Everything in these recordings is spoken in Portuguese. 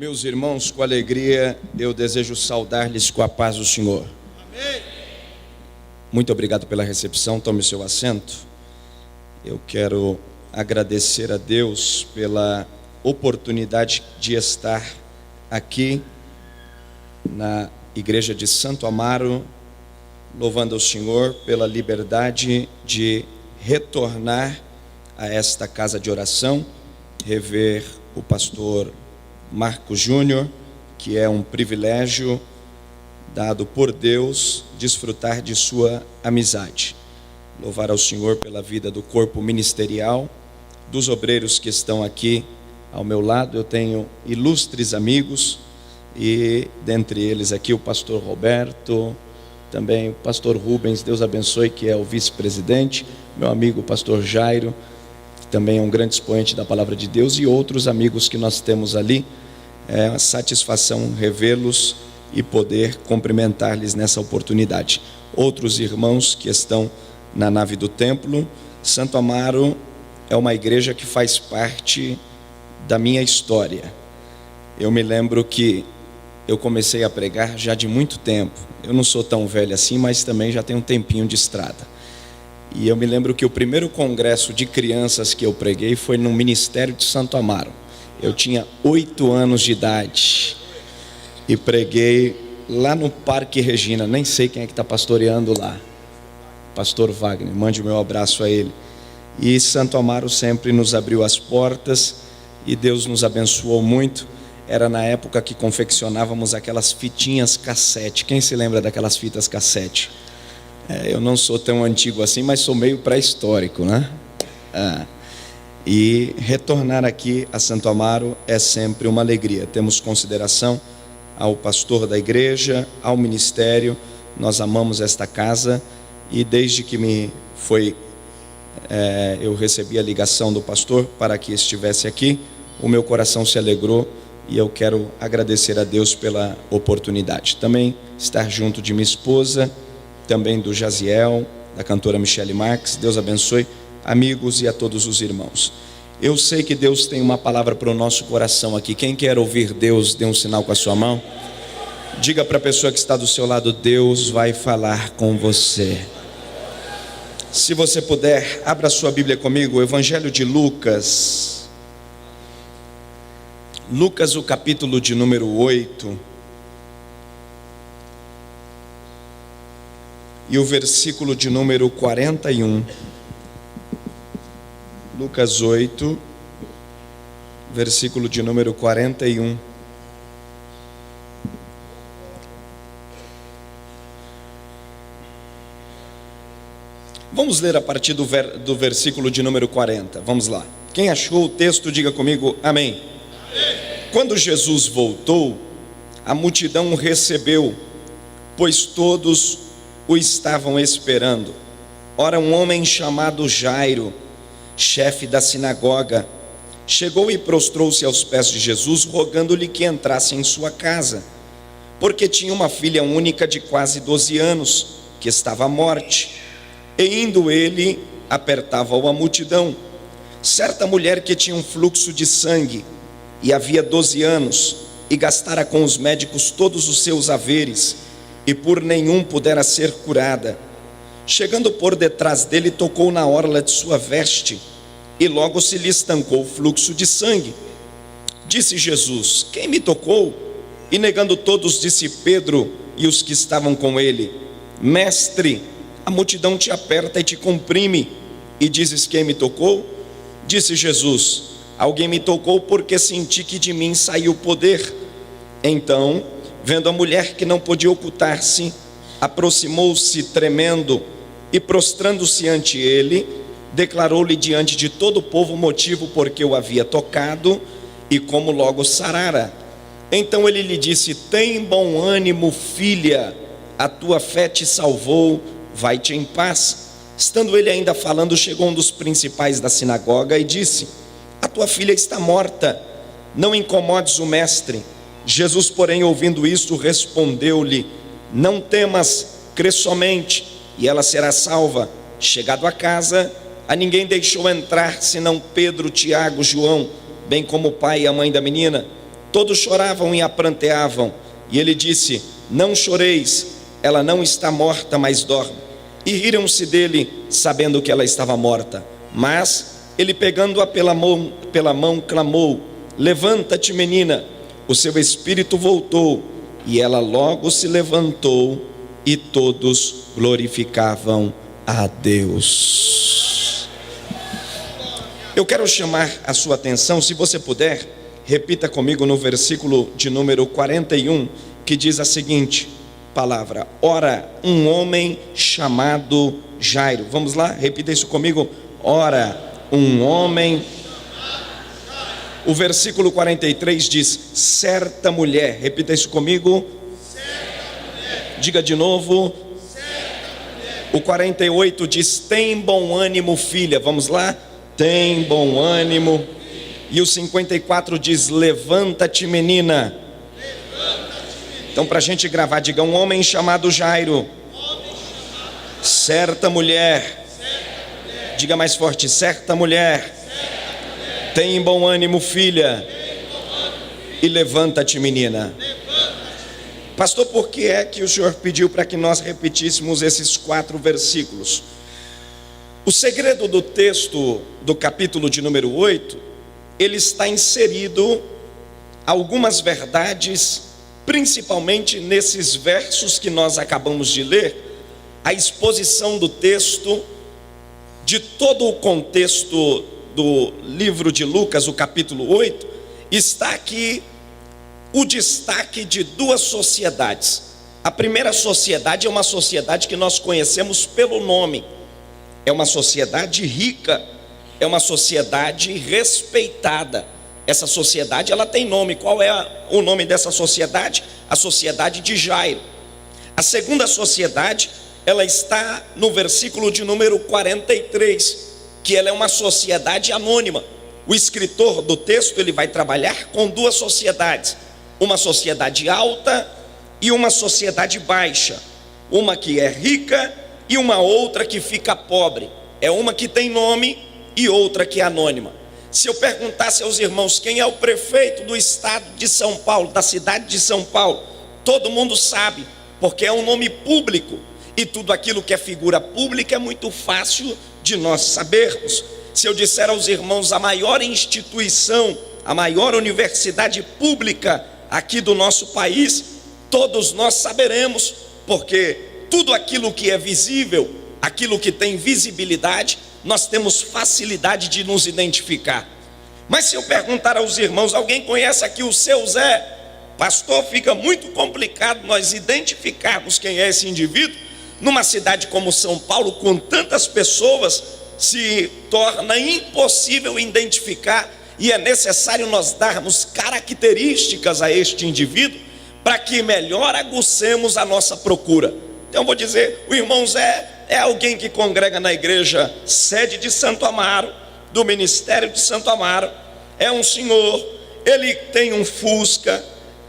Meus irmãos, com alegria, eu desejo saudar-lhes com a paz do Senhor. Amém. Muito obrigado pela recepção, tome o seu assento. Eu quero agradecer a Deus pela oportunidade de estar aqui na igreja de Santo Amaro, louvando ao Senhor pela liberdade de retornar a esta casa de oração, rever o pastor Marco Júnior, que é um privilégio dado por Deus, desfrutar de sua amizade. Louvar ao Senhor pela vida do corpo ministerial, dos obreiros que estão aqui ao meu lado. Eu tenho ilustres amigos, e dentre eles aqui o pastor Roberto, também o pastor Rubens, Deus abençoe, que é o vice-presidente, meu amigo o pastor Jairo, que também é um grande expoente da palavra de Deus, e outros amigos que nós temos ali. É uma satisfação revê-los e poder cumprimentar-lhes nessa oportunidade. Outros irmãos que estão na nave do templo. Santo Amaro é uma igreja que faz parte da minha história. Eu me lembro que eu comecei a pregar já de muito tempo. Eu não sou tão velho assim, mas também já tenho um tempinho de estrada. E eu me lembro que o primeiro congresso de crianças que eu preguei foi no Ministério de Santo Amaro. Eu tinha 8 anos de idade e preguei lá no Parque Regina. Nem sei quem é que está pastoreando lá. Pastor Wagner, mande o meu abraço a ele. E Santo Amaro sempre nos abriu as portas e Deus nos abençoou muito. Era na época que confeccionávamos aquelas fitinhas cassete. Quem se lembra daquelas fitas cassete? Eu não sou tão antigo assim, mas sou meio pré-histórico, né? E retornar aqui a Santo Amaro é sempre uma alegria. Temos consideração ao pastor da igreja, ao ministério. Nós amamos esta casa e desde que eu recebi a ligação do pastor para que estivesse aqui, o meu coração se alegrou e eu quero agradecer a Deus pela oportunidade. Também estar junto de minha esposa, também do Jaziel, da cantora Michele Marques. Deus abençoe, amigos, e a todos os irmãos. Eu sei que Deus tem uma palavra para o nosso coração aqui. Quem quer ouvir Deus, dê um sinal com a sua mão. Diga para a pessoa que está do seu lado: Deus vai falar com você. Se você puder, abra sua Bíblia comigo, o Evangelho de Lucas. Lucas, o capítulo de número 8. E o versículo de número 41. Lucas 8, versículo de número 41. Vamos ler a partir do versículo de número 40. Vamos lá. Quem achou o texto, diga comigo, amém. Quando Jesus voltou, a multidão o recebeu, pois todos o estavam esperando. Ora, um homem chamado Jairo, chefe da sinagoga, chegou e prostrou-se aos pés de Jesus, rogando-lhe que entrasse em sua casa, porque tinha uma filha única de quase 12 anos, que estava à morte. E indo ele, apertava-o a multidão. Certa mulher que tinha um fluxo de sangue, e havia 12 anos, e gastara com os médicos todos os seus haveres, e por nenhum pudera ser curada, chegando por detrás dele, tocou na orla de sua veste, e logo se lhe estancou o fluxo de sangue. Disse Jesus: quem me tocou? E negando todos, disse Pedro e os que estavam com ele: Mestre, a multidão te aperta e te comprime, e dizes: quem me tocou? Disse Jesus: alguém me tocou, porque senti que de mim saiu poder. Então, vendo a mulher que não podia ocultar-se, aproximou-se tremendo e, prostrando-se ante ele, declarou-lhe diante de todo o povo o motivo por que o havia tocado e como logo sarara. Então ele lhe disse: tem bom ânimo, filha, a tua fé te salvou, vai-te em paz. Estando ele ainda falando, chegou um dos principais da sinagoga e disse: a tua filha está morta, não incomodes o mestre. Jesus, porém, ouvindo isto, respondeu-lhe: não temas, crê somente, e ela será salva. Chegado a casa, a ninguém deixou entrar, senão Pedro, Tiago, João, bem como o pai e a mãe da menina. Todos choravam e a pranteavam. E ele disse: não choreis, ela não está morta, mas dorme. E riram-se dele, sabendo que ela estava morta. Mas ele, pegando-a pela mão, clamou: levanta-te, menina. O seu espírito voltou, e ela logo se levantou, e todos glorificavam a Deus. Eu quero chamar a sua atenção, se você puder, repita comigo no versículo de número 41, que diz a seguinte palavra: ora, um homem chamado Jairo. Vamos lá, repita isso comigo. Ora, um homem. O versículo 43 diz: certa mulher. Repita isso comigo. Diga de novo. O 48 diz: tem bom ânimo, filha. Vamos lá. Tem bom ânimo. E o 54 diz: levanta-te, menina. Então, para a gente gravar, diga: um homem chamado Jairo. Certa mulher. Diga mais forte: certa mulher. Tem bom ânimo, filha. E levanta-te, menina. Pastor, por que é que o Senhor pediu para que nós repetíssemos esses 4 versículos? O segredo do texto do capítulo de número 8, ele está inserido algumas verdades, principalmente nesses versos que nós acabamos de ler. A exposição do texto, de todo o contexto do livro de Lucas, o capítulo 8, está aqui o destaque de 2 sociedades. A primeira sociedade é uma sociedade que nós conhecemos pelo nome. É uma sociedade rica, é uma sociedade respeitada. Essa sociedade, ela tem nome. Qual é o nome dessa sociedade? A sociedade de Jairo. A segunda sociedade, ela está no versículo de número 43, que ela é uma sociedade anônima. O escritor do texto, ele vai trabalhar com 2 sociedades: uma sociedade alta e uma sociedade baixa. Uma que é rica e uma outra que fica pobre. É uma que tem nome e outra que é anônima. Se eu perguntasse aos irmãos quem é o prefeito do estado de São Paulo, da cidade de São Paulo, todo mundo sabe, porque é um nome público. E tudo aquilo que é figura pública é muito fácil de nós sabermos. Se eu disser aos irmãos a maior instituição, a maior universidade pública aqui do nosso país, todos nós saberemos, porque tudo aquilo que é visível, aquilo que tem visibilidade, nós temos facilidade de nos identificar. Mas se eu perguntar aos irmãos: alguém conhece aqui o seu Zé? Pastor, fica muito complicado nós identificarmos quem é esse indivíduo. Numa cidade como São Paulo, com tantas pessoas, se torna impossível identificar, e é necessário nós darmos características a este indivíduo para que melhor aguçemos a nossa procura. Então eu vou dizer: o irmão Zé é alguém que congrega na igreja sede de Santo Amaro, do ministério de Santo Amaro. É um senhor, ele tem um Fusca,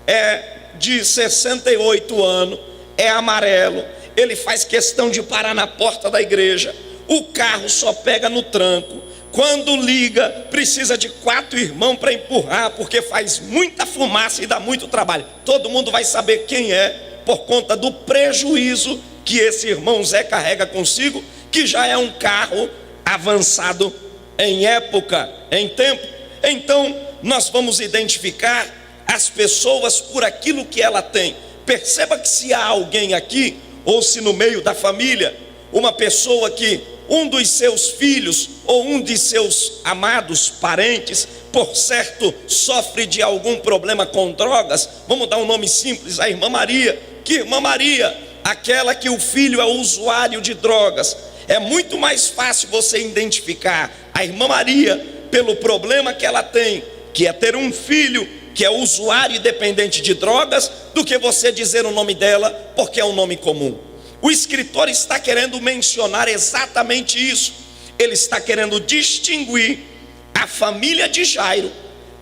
é de 68 anos, é amarelo. Ele faz questão de parar na porta da igreja. O carro só pega no tranco. Quando liga, precisa de 4 irmãos para empurrar, porque faz muita fumaça e dá muito trabalho. Todo mundo vai saber quem é, por conta do prejuízo que esse irmão Zé carrega consigo, que já é um carro avançado em época, em tempo. Então, nós vamos identificar as pessoas por aquilo que ela tem. Perceba que se há alguém aqui, ou se no meio da família, uma pessoa que um dos seus filhos ou um de seus amados parentes, por certo, sofre de algum problema com drogas, vamos dar um nome simples: a irmã Maria. Que irmã Maria? Aquela que o filho é usuário de drogas. É muito mais fácil você identificar a irmã Maria pelo problema que ela tem, que é ter um filho que é usuário e dependente de drogas, do que você dizer o nome dela, porque é um nome comum. O escritor está querendo mencionar exatamente isso. Ele está querendo distinguir a família de Jairo,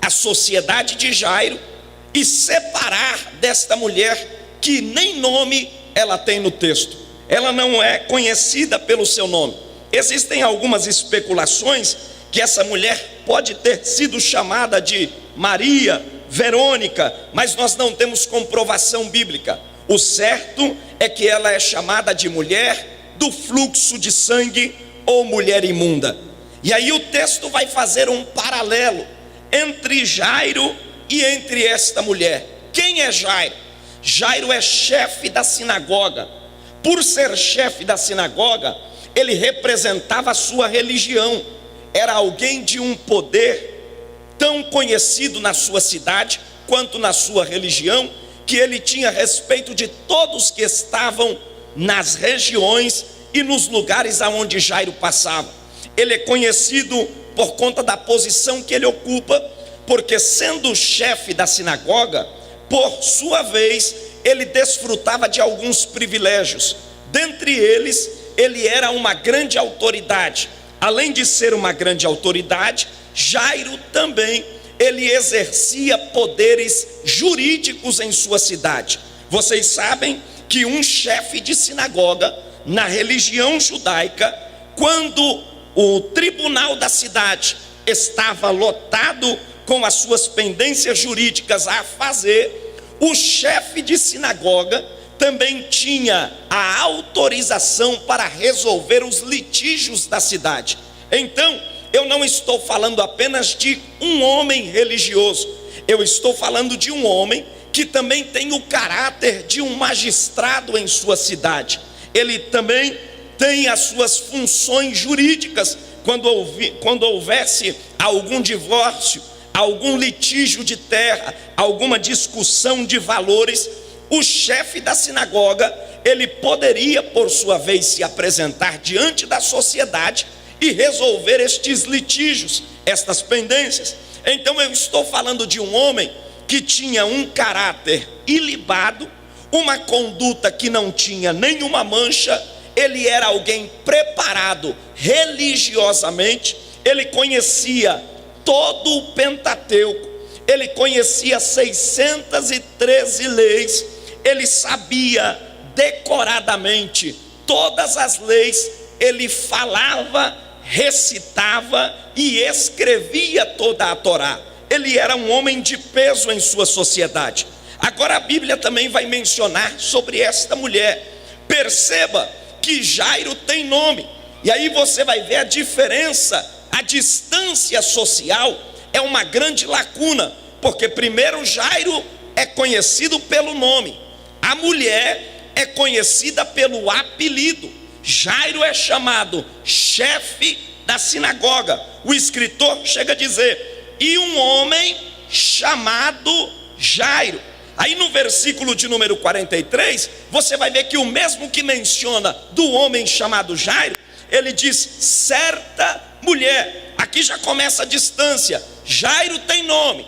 a sociedade de Jairo, e separar desta mulher que nem nome ela tem no texto. Ela não é conhecida pelo seu nome. Existem algumas especulações que essa mulher pode ter sido chamada de Maria, Verônica, mas nós não temos comprovação bíblica. O certo é que ela é chamada de mulher do fluxo de sangue ou mulher imunda. E aí o texto vai fazer um paralelo entre Jairo e entre esta mulher. Quem é Jairo? Jairo é chefe da sinagoga. Por ser chefe da sinagoga, ele representava a sua religião. Era alguém de um poder tão conhecido na sua cidade quanto na sua religião, que ele tinha respeito de todos que estavam nas regiões e nos lugares aonde Jairo passava. Ele é conhecido por conta da posição que ele ocupa, porque sendo chefe da sinagoga, por sua vez, ele desfrutava de alguns privilégios. Dentre eles, ele era uma grande autoridade. Além de ser uma grande autoridade, Jairo também, ele exercia poderes jurídicos em sua cidade. Vocês sabem que um chefe de sinagoga, na religião judaica, quando o tribunal da cidade estava lotado com as suas pendências jurídicas a fazer, o chefe de sinagoga também tinha a autorização para resolver os litígios da cidade. Então, eu não estou falando apenas de um homem religioso, eu estou falando de um homem que também tem o caráter de um magistrado em sua cidade. Ele também tem as suas funções jurídicas. Quando houvesse algum divórcio, algum litígio de terra, alguma discussão de valores, o chefe da sinagoga, ele poderia, por sua vez, se apresentar diante da sociedade e resolver estes litígios, estas pendências. Então eu estou falando de um homem que tinha um caráter ilibado, uma conduta que não tinha nenhuma mancha. Ele era alguém preparado religiosamente, ele conhecia todo o Pentateuco, ele conhecia 613 leis, ele sabia decoradamente todas as leis, ele falava, recitava e escrevia toda a Torá. Ele era um homem de peso em sua sociedade. Agora a Bíblia também vai mencionar sobre esta mulher. Perceba que Jairo tem nome, e aí você vai ver a diferença, a distância social é uma grande lacuna, porque primeiro Jairo é conhecido pelo nome, a mulher é conhecida pelo apelido. Jairo é chamado chefe da sinagoga. O escritor chega a dizer, e um homem chamado Jairo. Aí no versículo de número 43, você vai ver que o mesmo que menciona do homem chamado Jairo, ele diz certa mulher. Aqui já começa a distância. Jairo tem nome,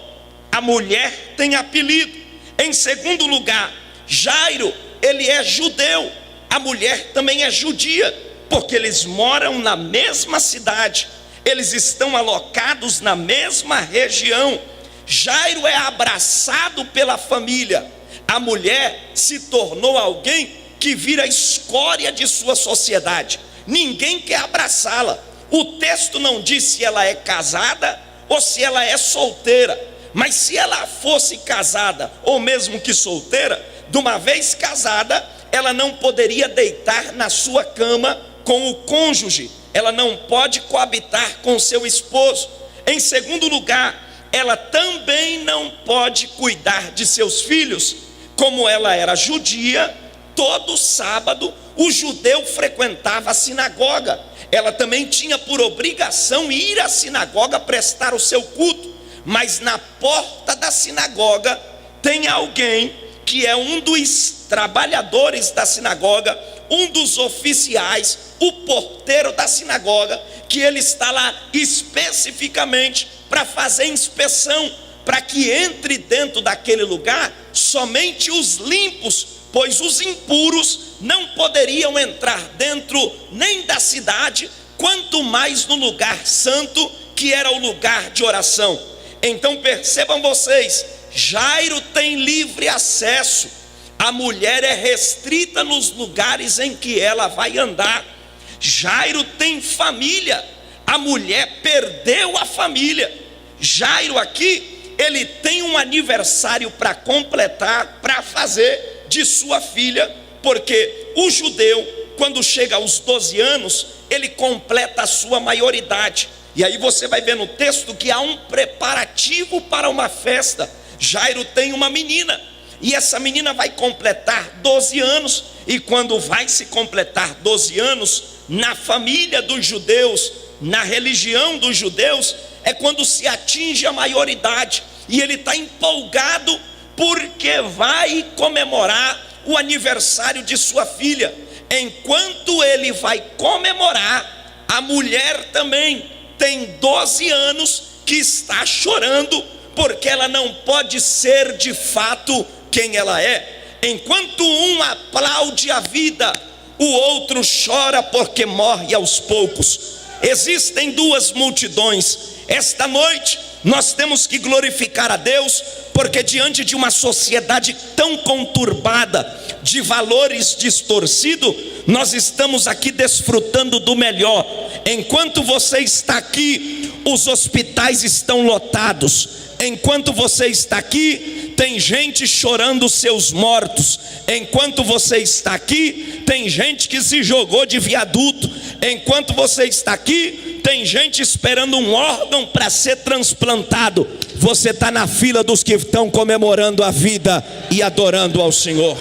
a mulher tem apelido. Em segundo lugar, Jairo, ele é judeu, a mulher também é judia, porque eles moram na mesma cidade, eles estão alocados na mesma região. Jairo é abraçado pela família, a mulher se tornou alguém que vira escória de sua sociedade, ninguém quer abraçá-la. O texto não diz se ela é casada ou se ela é solteira, mas se ela fosse casada ou mesmo que solteira, de uma vez casada, ela não poderia deitar na sua cama com o cônjuge, ela não pode coabitar com seu esposo. Em segundo lugar, ela também não pode cuidar de seus filhos. Como ela era judia, todo sábado o judeu frequentava a sinagoga, ela também tinha por obrigação ir à sinagoga prestar o seu culto. Mas na porta da sinagoga tem alguém que é um dos trabalhadores da sinagoga, um dos oficiais, o porteiro da sinagoga, que ele está lá especificamente para fazer inspeção, para que entre dentro daquele lugar somente os limpos, pois os impuros não poderiam entrar dentro nem da cidade, quanto mais no lugar santo, que era o lugar de oração. Então percebam vocês, Jairo tem livre acesso, a mulher é restrita nos lugares em que ela vai andar. Jairo tem família, a mulher perdeu a família. Jairo aqui, ele tem um aniversário para completar, para fazer de sua filha, porque o judeu, quando chega aos 12 anos, ele completa a sua maioridade. E aí você vai ver no texto que há um preparativo para uma festa. Jairo tem uma menina, e essa menina vai completar 12 anos, e quando vai se completar 12 anos, na família dos judeus, na religião dos judeus, é quando se atinge a maioridade, e ele está empolgado, porque vai comemorar o aniversário de sua filha. Enquanto ele vai comemorar, a mulher também tem 12 anos que está chorando, porque ela não pode ser de fato quem ela é. Enquanto um aplaude a vida, o outro chora porque morre aos poucos. Existem duas multidões. Esta noite nós temos que glorificar a Deus, porque diante de uma sociedade tão conturbada, de valores distorcidos, nós estamos aqui desfrutando do melhor. Enquanto você está aqui, os hospitais estão lotados. Enquanto você está aqui, tem gente chorando seus mortos. Enquanto você está aqui, tem gente que se jogou de viaduto. Enquanto você está aqui, tem gente esperando um órgão para ser transplantado. Você está na fila dos que estão comemorando a vida e adorando ao Senhor.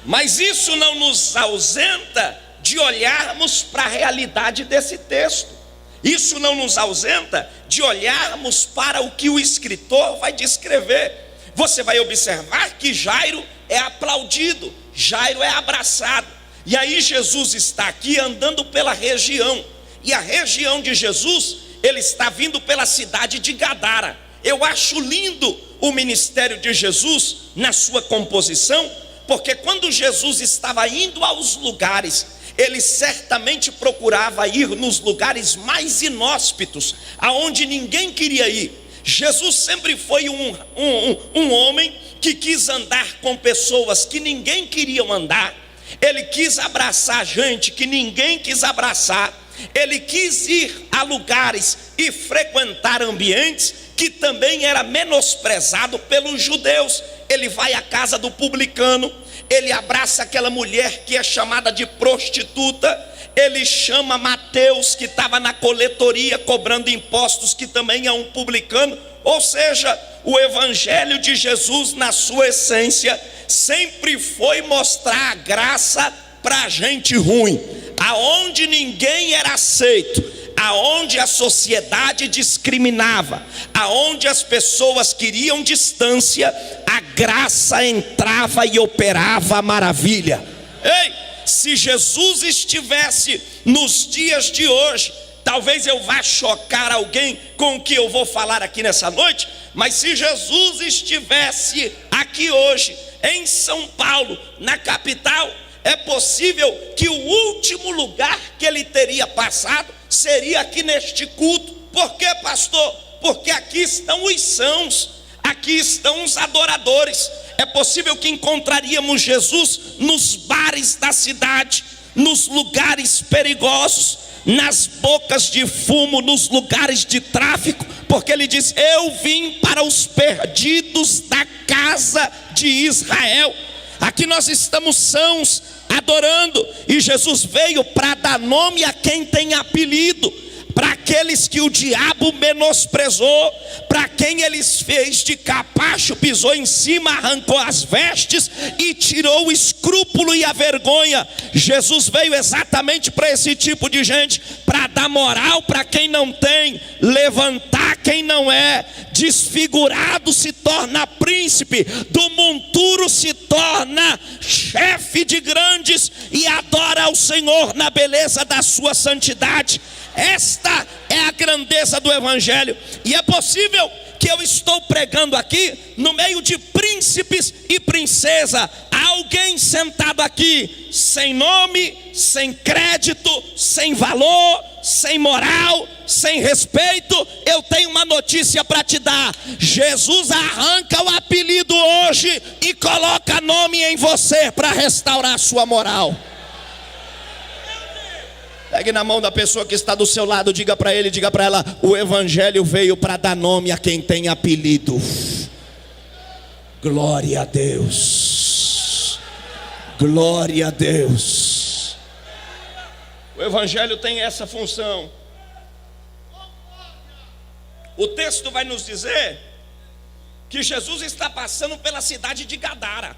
Mas isso não nos ausenta de olharmos para a realidade desse texto. Isso não nos ausenta de olharmos para o que o escritor vai descrever. Você vai observar que Jairo é aplaudido, Jairo é abraçado. E aí Jesus está aqui andando pela região. E a região de Jesus, ele está vindo pela cidade de Gadara. Eu acho lindo o ministério de Jesus na sua composição, porque quando Jesus estava indo aos lugares, ele certamente procurava ir nos lugares mais inóspitos, aonde ninguém queria ir. Jesus sempre foi um homem que quis andar com pessoas que ninguém queria andar. Ele quis abraçar gente que ninguém quis abraçar. Ele quis ir a lugares e frequentar ambientes que também era menosprezado pelos judeus. Ele vai à casa do publicano, ele abraça aquela mulher que é chamada de prostituta, ele chama Mateus, que estava na coletoria cobrando impostos, que também é um publicano. Ou seja, o evangelho de Jesus, na sua essência, sempre foi mostrar a graça para gente ruim, aonde ninguém era aceito, aonde a sociedade discriminava, aonde as pessoas queriam distância, a graça entrava e operava a maravilha. Ei, se Jesus estivesse nos dias de hoje, talvez eu vá chocar alguém com o que eu vou falar aqui nessa noite, mas se Jesus estivesse aqui hoje, em São Paulo, na capital, é possível que o último lugar que ele teria passado seria aqui neste culto. Por quê, pastor? Porque aqui estão os sãos, aqui estão os adoradores. É possível que encontraríamos Jesus nos bares da cidade, nos lugares perigosos, nas bocas de fumo, nos lugares de tráfico, porque ele diz: eu vim para os perdidos da casa de Israel. Aqui nós estamos sãos, adorando, e Jesus veio para dar nome a quem tem apelido, para aqueles que o diabo menosprezou, para quem ele fez de capacho, pisou em cima, arrancou as vestes e tirou o escrúpulo e a vergonha. Jesus veio exatamente para esse tipo de gente, para dar moral para quem não tem, levantar quem não é, desfigurado se torna príncipe, do monturo se torna chefe de grandes e adora ao Senhor na beleza da sua santidade. Esta é a grandeza do evangelho. E é possível que eu estou pregando aqui no meio de príncipes e princesa, alguém sentado aqui sem nome, sem crédito, sem valor, sem moral, sem respeito. Eu tenho uma notícia para te dar: Jesus arranca o apelido hoje e coloca nome em você para restaurar a sua moral. Pegue na mão da pessoa que está do seu lado, diga para ele, diga para ela: o evangelho veio para dar nome a quem tem apelido. Glória a Deus. Glória a Deus. O evangelho tem essa função. O texto vai nos dizer que Jesus está passando pela cidade de Gadara.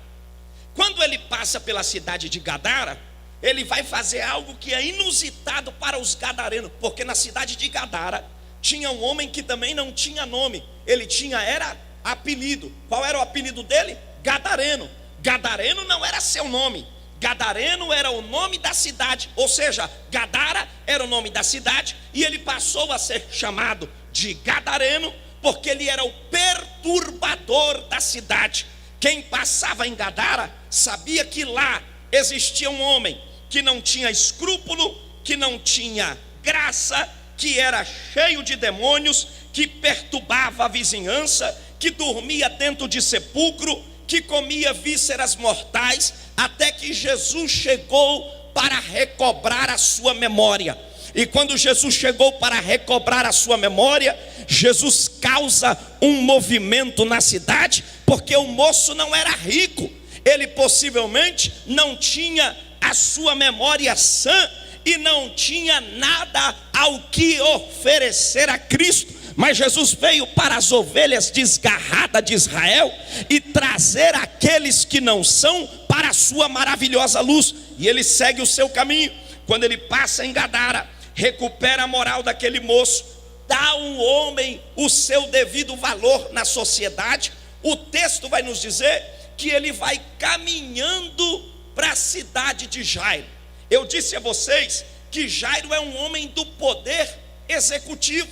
Quando ele passa pela cidade de Gadara, ele vai fazer algo que é inusitado para os gadarenos, porque na cidade de Gadara tinha um homem que também não tinha nome, ele era apelido. Qual era o apelido dele? Gadareno. Gadareno não era seu nome, Gadareno era o nome da cidade, ou seja, Gadara era o nome da cidade, e ele passou a ser chamado de Gadareno, porque ele era o perturbador da cidade. Quem passava em Gadara sabia que lá existia um homem que não tinha escrúpulo, que não tinha graça, que era cheio de demônios, que perturbava a vizinhança, que dormia dentro de sepulcro, que comia vísceras mortais, até que Jesus chegou para recobrar a sua memória. E quando Jesus chegou para recobrar a sua memória, Jesus causa um movimento na cidade, porque o moço não era rico, ele possivelmente não tinha a sua memória sã e não tinha nada ao que oferecer a Cristo. Mas Jesus veio para as ovelhas desgarradas de Israel e trazer aqueles que não são para a sua maravilhosa luz. E ele segue o seu caminho. Quando ele passa em Gadara, recupera a moral daquele moço, dá ao homem o seu devido valor na sociedade. O texto vai nos dizer que ele vai caminhando para a cidade de Jairo. Eu disse a vocês que Jairo é um homem do poder executivo.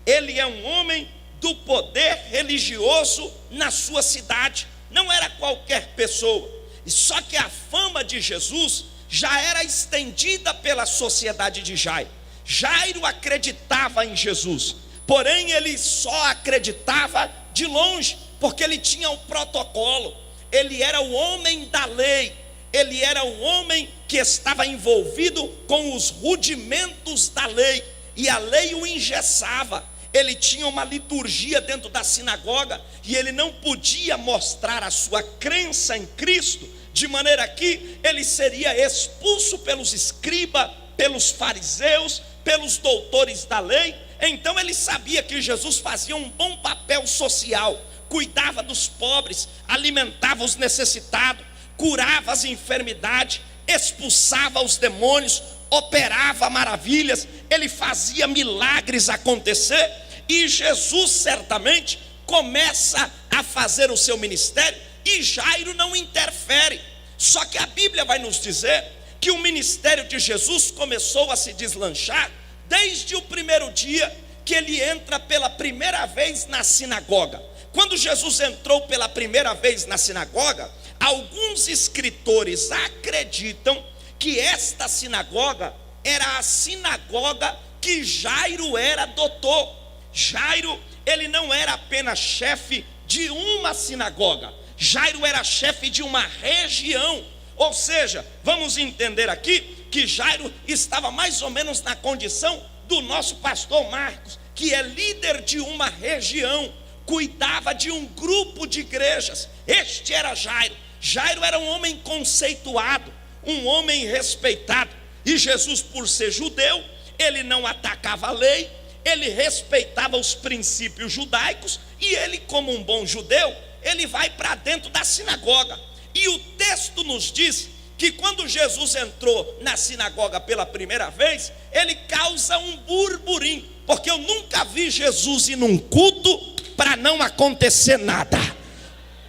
Ele é um homem do poder religioso na sua cidade. Não era qualquer pessoa. E só que a fama de Jesus já era estendida pela sociedade de Jairo. Jairo acreditava em Jesus, porém ele só acreditava de longe, porque ele tinha um protocolo. Ele era o homem da lei, ele era o homem que estava envolvido com os rudimentos da lei, e a lei o engessava. Ele tinha uma liturgia dentro da sinagoga, e ele não podia mostrar a sua crença em Cristo, de maneira que ele seria expulso pelos escribas, pelos fariseus, pelos doutores da lei. Então ele sabia que Jesus fazia um bom papel social, cuidava dos pobres, alimentava os necessitados, curava as enfermidades, expulsava os demônios, operava maravilhas, ele fazia milagres acontecer. E Jesus certamente começa a fazer o seu ministério, e Jairo não interfere. Só que a Bíblia vai nos dizer que o ministério de Jesus começou a se deslanchar desde o primeiro dia que ele entra pela primeira vez na sinagoga. Quando Jesus entrou pela primeira vez na sinagoga, alguns escritores acreditam que esta sinagoga era a sinagoga que Jairo era doutor. Jairo, ele não era apenas chefe de uma sinagoga, Jairo era chefe de uma região. Ou seja, vamos entender aqui que Jairo estava mais ou menos na condição do nosso pastor Marcos, que é líder de uma região, cuidava de um grupo de igrejas. Este era Jairo. Jairo era um homem conceituado, um homem respeitado. E Jesus, por ser judeu, ele não atacava a lei, ele respeitava os princípios judaicos, e ele, como um bom judeu, ele vai para dentro da sinagoga. E o texto nos diz que quando Jesus entrou na sinagoga pela primeira vez, ele causa um burburinho, porque eu nunca vi Jesus ir num culto para não acontecer nada.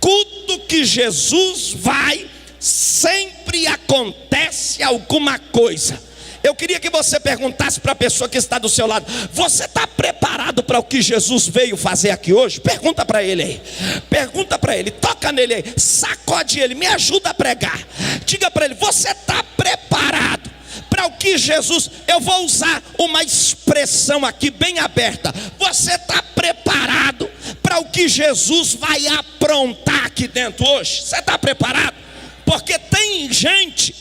Culto que Jesus vai, sempre acontece alguma coisa. Eu queria que você perguntasse para a pessoa que está do seu lado: você está preparado para o que Jesus veio fazer aqui hoje? Pergunta para ele aí, pergunta para ele, toca nele aí, sacode ele, me ajuda a pregar. Diga para ele: você está preparado para o que Jesus... Eu vou usar uma expressão aqui bem aberta: você está preparado para o que Jesus vai aprontar aqui dentro hoje? Você está preparado? Porque tem gente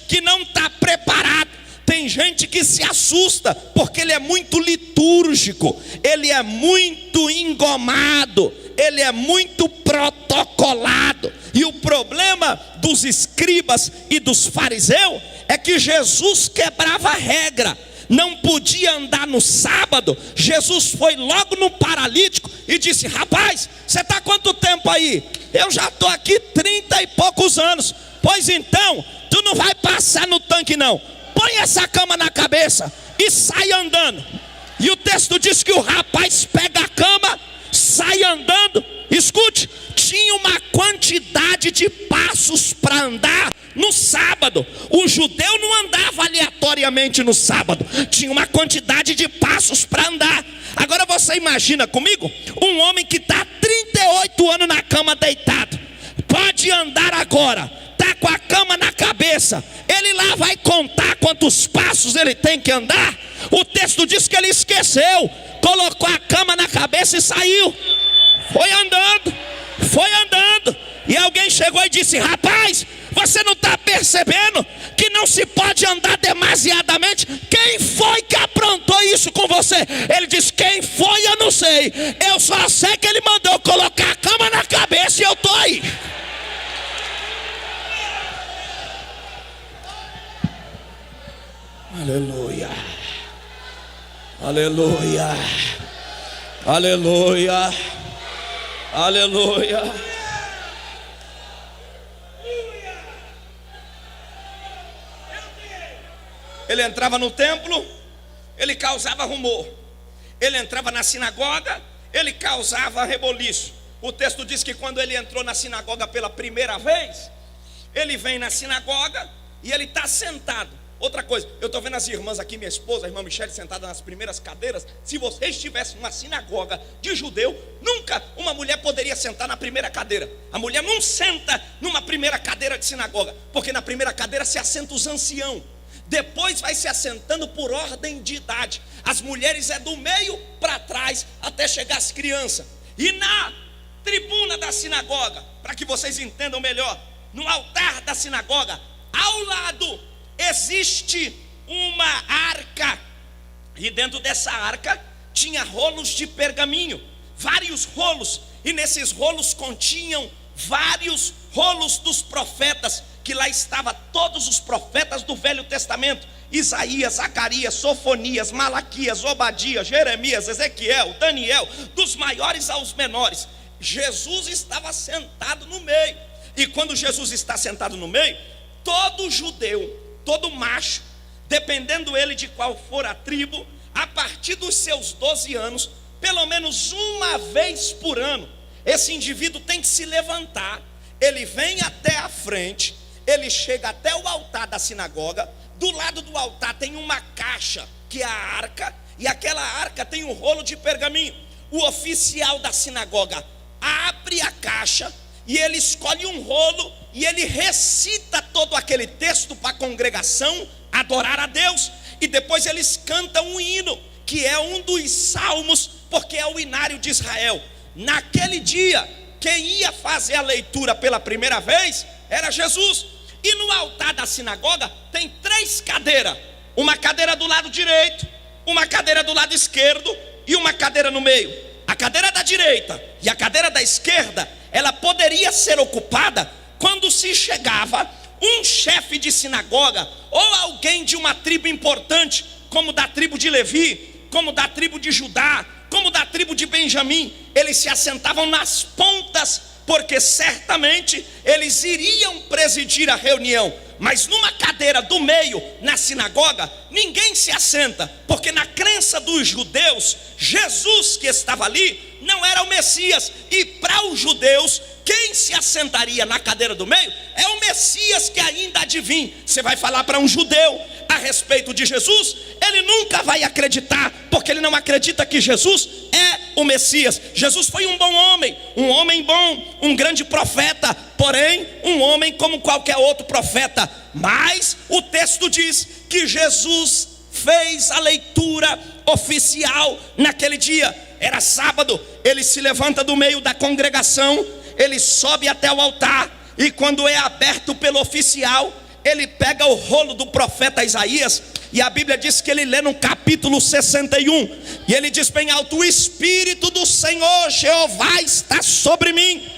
que não está preparado, Tem gente que se assusta porque ele é muito litúrgico, ele é muito engomado, ele é muito protocolado. E o problema dos escribas e dos fariseus é que Jesus quebrava a regra. Não podia andar no sábado. Jesus foi logo no paralítico e disse: rapaz, você está há quanto tempo aí? Eu já estou aqui 30 e poucos anos. Pois então, tu não vai passar no tanque não. Põe essa cama na cabeça e sai andando. E o texto diz que o rapaz pega a cama, sai andando. Escute, tinha uma quantidade de passos para andar no sábado. O judeu não andava aleatoriamente no sábado, tinha uma quantidade de passos para andar. Agora você imagina comigo, um homem que está há 38 anos na cama deitado, pode andar agora, está com a cama na cabeça, ele lá vai contar quantos passos ele tem que andar? O texto diz que ele esqueceu, colocou a cama na cabeça e saiu. Foi andando, e alguém chegou e disse: rapaz, você não está percebendo que não se pode andar demasiadamente? Quem foi que aprontou isso com você? Ele disse: quem foi eu não sei, eu só sei que ele mandou colocar a cama na cabeça e eu estou aí. Aleluia, aleluia, aleluia, aleluia. Ele entrava no templo, ele causava rumor. Ele entrava na sinagoga, ele causava reboliço. O texto diz que quando ele entrou na sinagoga pela primeira vez, ele vem na sinagoga e ele está sentado. Outra coisa, eu estou vendo as irmãs aqui, minha esposa, a irmã Michele, sentada nas primeiras cadeiras. Se você estivesse numa sinagoga de judeu, nunca uma mulher poderia sentar na primeira cadeira. A mulher não senta numa primeira cadeira de sinagoga, porque na primeira cadeira se assenta os anciãos. Depois vai se assentando por ordem de idade. As mulheres é do meio para trás até chegar as crianças. E na tribuna da sinagoga, para que vocês entendam melhor, no altar da sinagoga, ao lado existe uma arca. E dentro dessa arca tinha rolos de pergaminho, vários rolos. E nesses rolos continham vários rolos dos profetas, que lá estavam todos os profetas do Velho Testamento: Isaías, Zacarias, Sofonias, Malaquias, Obadias, Jeremias, Ezequiel, Daniel, dos maiores aos menores. Jesus estava sentado no meio. E quando Jesus está sentado no meio, todo judeu, todo macho, dependendo ele de qual for a tribo, a partir dos seus 12 anos, pelo menos uma vez por ano, esse indivíduo tem que se levantar. Ele vem até a frente, ele chega até o altar da sinagoga. Do lado do altar tem uma caixa, que é a arca, e aquela arca tem um rolo de pergaminho. O oficial da sinagoga abre a caixa e ele escolhe um rolo e ele recita todo aquele texto para a congregação adorar a Deus. E depois eles cantam um hino, que é um dos salmos, porque é o inário de Israel. Naquele dia, quem ia fazer a leitura pela primeira vez era Jesus. E no altar da sinagoga tem 3 cadeiras. Uma cadeira do lado direito, uma cadeira do lado esquerdo e uma cadeira no meio. A cadeira da direita e a cadeira da esquerda, ela poderia ser ocupada quando se chegava um chefe de sinagoga ou alguém de uma tribo importante, como da tribo de Levi, como da tribo de Judá, como da tribo de Benjamim. Eles se assentavam nas pontas, porque certamente eles iriam presidir a reunião. Mas numa cadeira do meio, na sinagoga, ninguém se assenta, porque na crença dos judeus, Jesus que estava ali não era o Messias. E para os judeus, quem se assentaria na cadeira do meio é o Messias que ainda há de vir. Você vai falar para um judeu a respeito de Jesus, ele nunca vai acreditar, porque ele não acredita que Jesus é o Messias. Jesus foi um bom homem, um homem bom, um grande profeta, porém um homem como qualquer outro profeta. Mas o texto diz que Jesus fez a leitura oficial naquele dia. Era sábado. Ele se levanta do meio da congregação, ele sobe até o altar, e quando é aberto pelo oficial, ele pega o rolo do profeta Isaías, e a Bíblia diz que ele lê no capítulo 61, e ele diz bem alto: o Espírito do Senhor Jeová está sobre mim,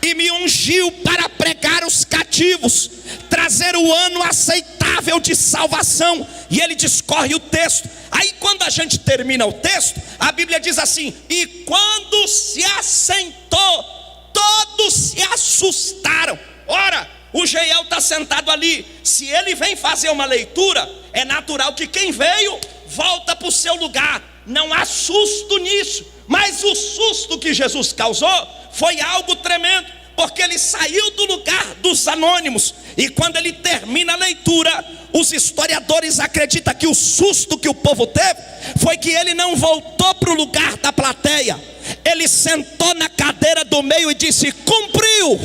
e me ungiu para pregar os cativos, trazer o ano aceitável de salvação. E ele discorre o texto. Aí quando a gente termina o texto, a Bíblia diz assim: e quando se assentou, todos se assustaram. Ora, o Geiel está sentado ali. Se ele vem fazer uma leitura, é natural que quem veio volta para o seu lugar. Não há susto nisso. Mas o susto que Jesus causou foi algo tremendo, porque ele saiu do lugar dos anônimos. E quando ele termina a leitura, os historiadores acreditam que o susto que o povo teve foi que ele não voltou para o lugar da plateia. Ele sentou na cadeira do meio e disse: cumpriu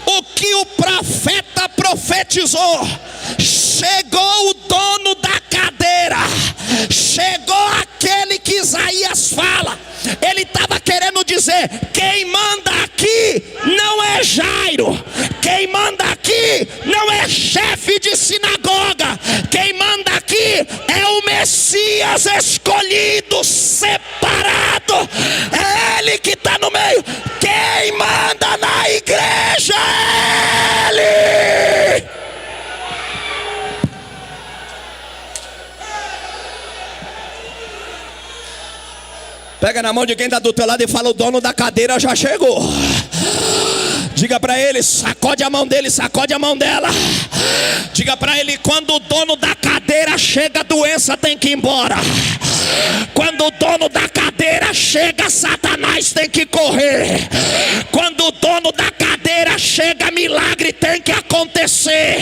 o que o profeta profetizou. Chegou o dono da cadeira, chegou aquele que Isaías fala. Ele estava querendo dizer: quem manda aqui não é Jairo, quem manda aqui não é chefe de sinagoga, quem manda aqui é o Messias escolhido, separado, é ele que está no meio. Quem manda na igreja é ele. Pega na mão de quem está do teu lado e fala: o dono da cadeira já chegou. Diga para ele, sacode a mão dele, sacode a mão dela. Diga para ele: quando o dono da cadeira chega, a doença tem que ir embora. Quando o dono da cadeira chega, Satanás tem que correr. Quando o dono da cadeira chega, milagre tem que acontecer.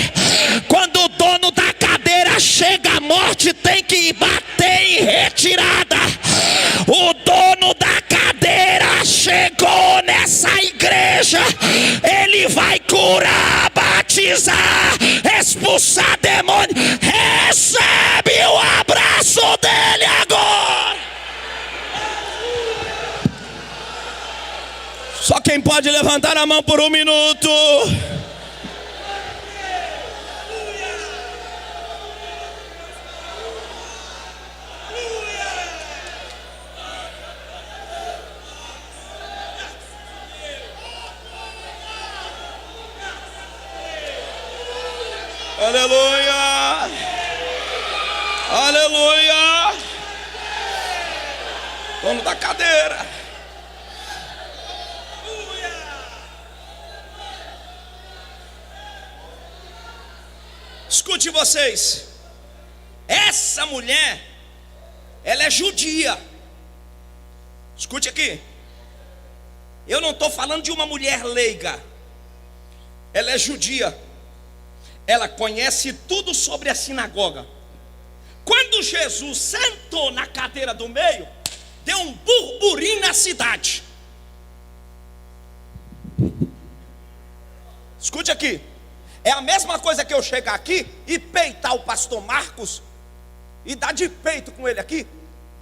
Quando o dono da cadeira chega, a morte tem que bater em retirada. O dono da cadeira chegou nessa igreja. Ele vai curar, batizar, expulsar demônio. Recebe o abraço dele agora. Só quem pode levantar a mão por um minuto. Aleluia, aleluia. Dono da cadeira. Escute vocês, essa mulher, ela é judia. Escute aqui, eu não estou falando de uma mulher leiga. Ela é judia. Ela conhece tudo sobre a sinagoga. Quando Jesus sentou na cadeira do meio, deu um burburinho na cidade. Escute aqui, é a mesma coisa que eu chegar aqui e peitar o pastor Marcos e dar de peito com ele aqui.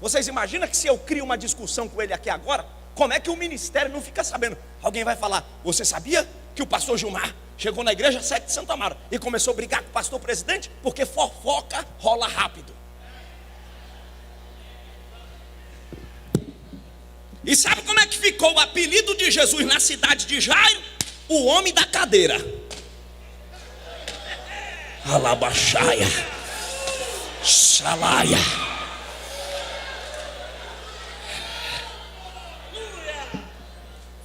Vocês imaginam que se eu crio uma discussão com ele aqui agora, como é que o ministério não fica sabendo? Alguém vai falar: você sabia que o pastor Gilmar chegou na igreja 7 de Santa Amaro e começou a brigar com o pastor presidente? Porque fofoca rola rápido. E sabe como é que ficou o apelido de Jesus na cidade de Jairo? O homem da cadeira. Alabaxaia, Xalaia.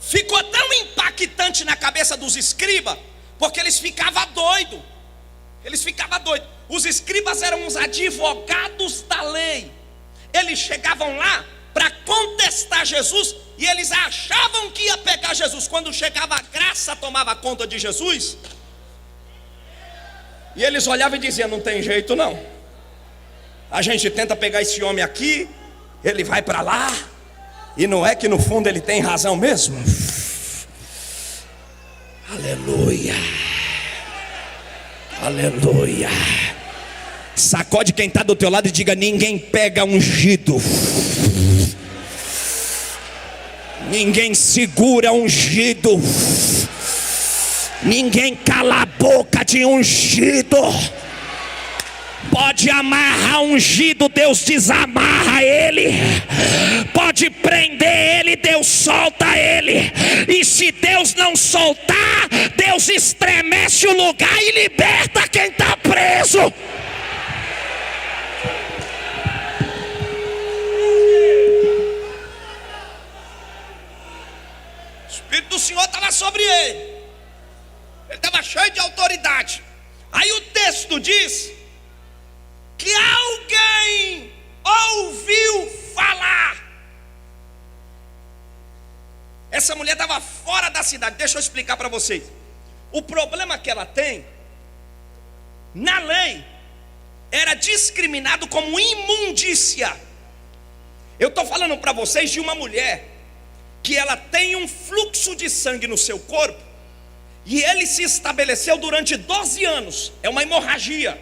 Ficou tão impactante na cabeça dos escribas, porque eles ficavam doidos. Os escribas eram os advogados da lei. Eles chegavam lá para contestar Jesus, e eles achavam que ia pegar Jesus. Quando chegava a graça, tomava conta de Jesus, e eles olhavam e diziam: não tem jeito não. A gente tenta pegar esse homem aqui, ele vai para lá, e não é que no fundo ele tem razão mesmo? Aleluia, aleluia. Sacode quem está do teu lado e diga: ninguém pega ungido, ninguém segura ungido. Ninguém cala a boca de ungido. Pode amarrar ungido, Deus desamarra ele. Pode prender ele, Deus solta ele. E se Deus não soltar, Deus estremece o lugar e liberta quem está preso. O Espírito do Senhor estava sobre ele. Ele estava cheio de autoridade. Aí o texto diz que alguém ouviu falar. Essa mulher estava fora da cidade. Deixa eu explicar para vocês. O problema que ela tem, na lei, era discriminado como imundícia. Eu estou falando para vocês de uma mulher que ela tem um fluxo de sangue no seu corpo, e ele se estabeleceu durante 12 anos. É uma hemorragia.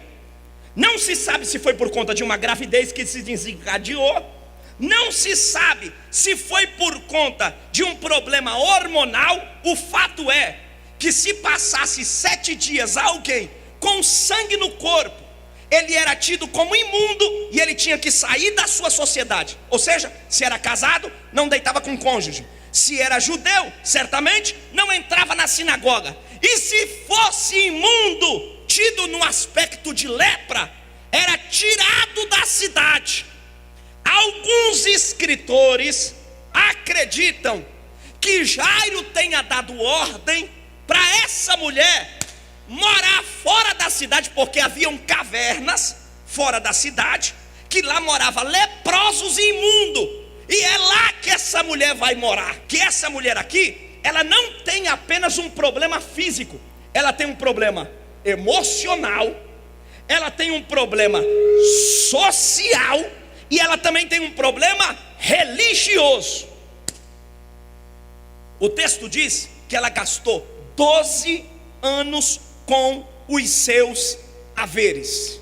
Não se sabe se foi por conta de uma gravidez que se desencadeou. Não se sabe se foi por conta de um problema hormonal. O fato é que se passasse 7 dias alguém com sangue no corpo, ele era tido como imundo e ele tinha que sair da sua sociedade. Ou seja, se era casado, não deitava com o cônjuge. Se era judeu, certamente não entrava na sinagoga. E se fosse imundo, tido no aspecto de lepra, era tirado da cidade. Alguns escritores acreditam que Jairo tenha dado ordem para essa mulher morar fora da cidade, porque haviam cavernas fora da cidade, que lá morava leprosos e imundo. E é lá que essa mulher vai morar. Que essa mulher aqui, ela não tem apenas um problema físico, ela tem um problema emocional, ela tem um problema social e ela também tem um problema religioso. O texto diz que ela gastou 12 anos com os seus haveres.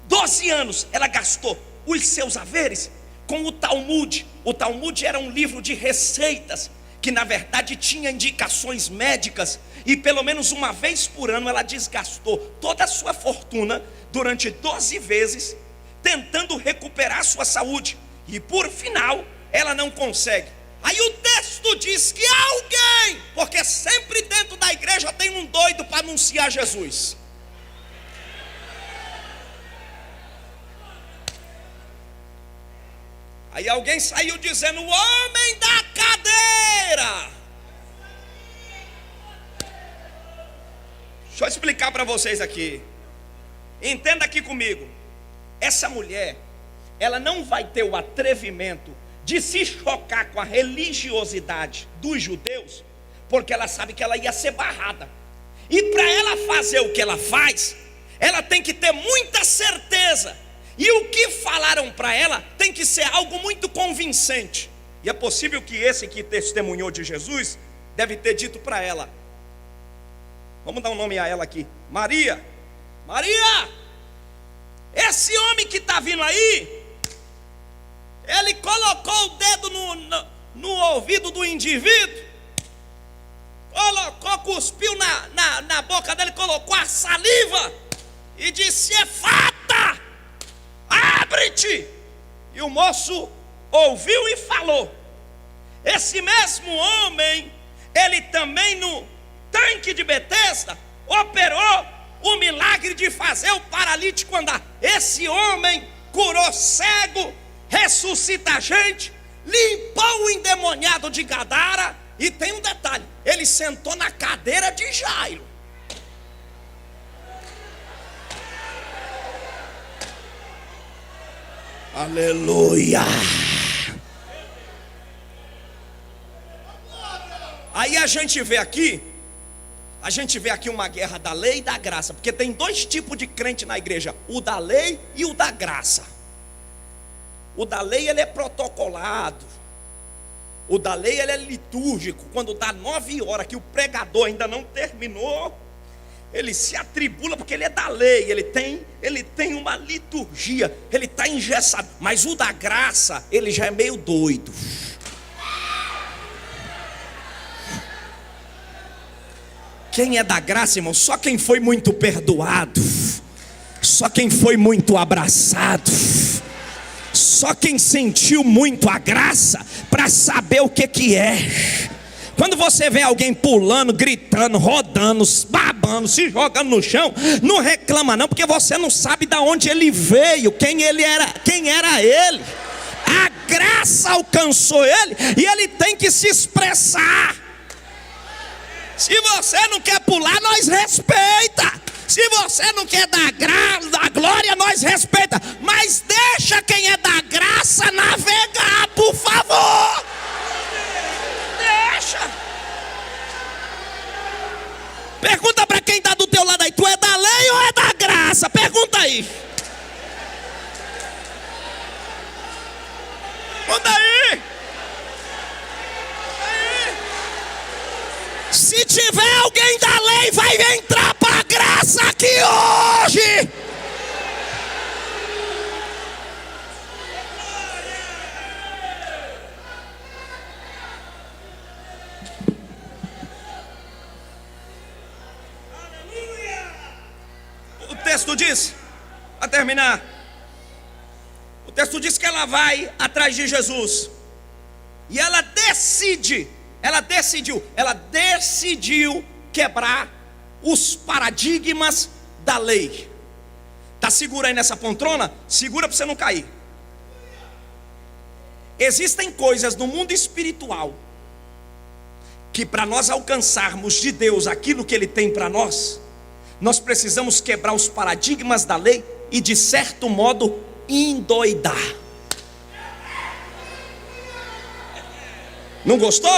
12 anos ela gastou os seus haveres com o Talmud. O Talmud era um livro de receitas, que na verdade tinha indicações médicas, e pelo menos uma vez por ano ela desgastou toda a sua fortuna durante 12 vezes, tentando recuperar a sua saúde, e por final ela não consegue. Aí o texto diz que alguém, porque sempre dentro da igreja tem um doido para anunciar Jesus. Aí alguém saiu dizendo: o homem da cadeira. Deixa eu explicar para vocês aqui. Entenda aqui comigo. Essa mulher, ela não vai ter o atrevimento de se chocar com a religiosidade dos judeus, porque ela sabe que ela ia ser barrada. E para ela fazer o que ela faz, ela tem que ter muita certeza. E o que falaram para ela tem que ser algo muito convincente. E é possível que esse que testemunhou de Jesus deve ter dito para ela, vamos dar um nome a ela aqui, Maria. Maria, esse homem que está vindo aí, ele colocou o dedo no ouvido do indivíduo, colocou, cuspiu na boca dele, colocou a saliva e disse: Efata, abre-te. E o moço ouviu e falou. Esse mesmo homem, ele também no tanque de Betesda operou o milagre de fazer o paralítico andar. Esse homem curou cego, ressuscita gente, limpou o endemoniado de Gadara. E tem um detalhe: ele sentou na cadeira de Jairo. Aleluia. Aí a gente vê aqui uma guerra da lei e da graça, porque tem dois tipos de crente na igreja: o da lei e o da graça. O da lei, ele é protocolado. O da lei, ele é litúrgico. Quando dá 9 horas que o pregador ainda não terminou, ele se atribula, porque ele é da lei, ele tem uma liturgia, ele está engessado. Mas o da graça, ele já é meio doido. Quem é da graça, irmão? Só quem foi muito perdoado, só quem foi muito abraçado, só quem sentiu muito a graça para saber o que é. Quando você vê alguém pulando, gritando, rodando, babando, se jogando no chão, não reclama não, porque você não sabe de onde ele veio, quem era ele. A graça alcançou ele e ele tem que se expressar. Se você não quer pular, nós respeita. Se você não quer dar glória, nós respeita. Mas deixa quem é da graça navegar, por favor. Deixa. Pergunta para quem está do teu lado aí: tu é da lei ou é da graça? Pergunta aí. Pergunta aí. Se tiver alguém da lei, vai entrar para a graça aqui hoje. O texto diz, para terminar, o texto diz que ela vai atrás de Jesus e ela decidiu quebrar os paradigmas da lei. Tá segura aí nessa poltrona? Segura para você não cair. Existem coisas no mundo espiritual que para nós alcançarmos de Deus aquilo que Ele tem para nós, nós precisamos quebrar os paradigmas da lei e de certo modo endoidar. Não gostou?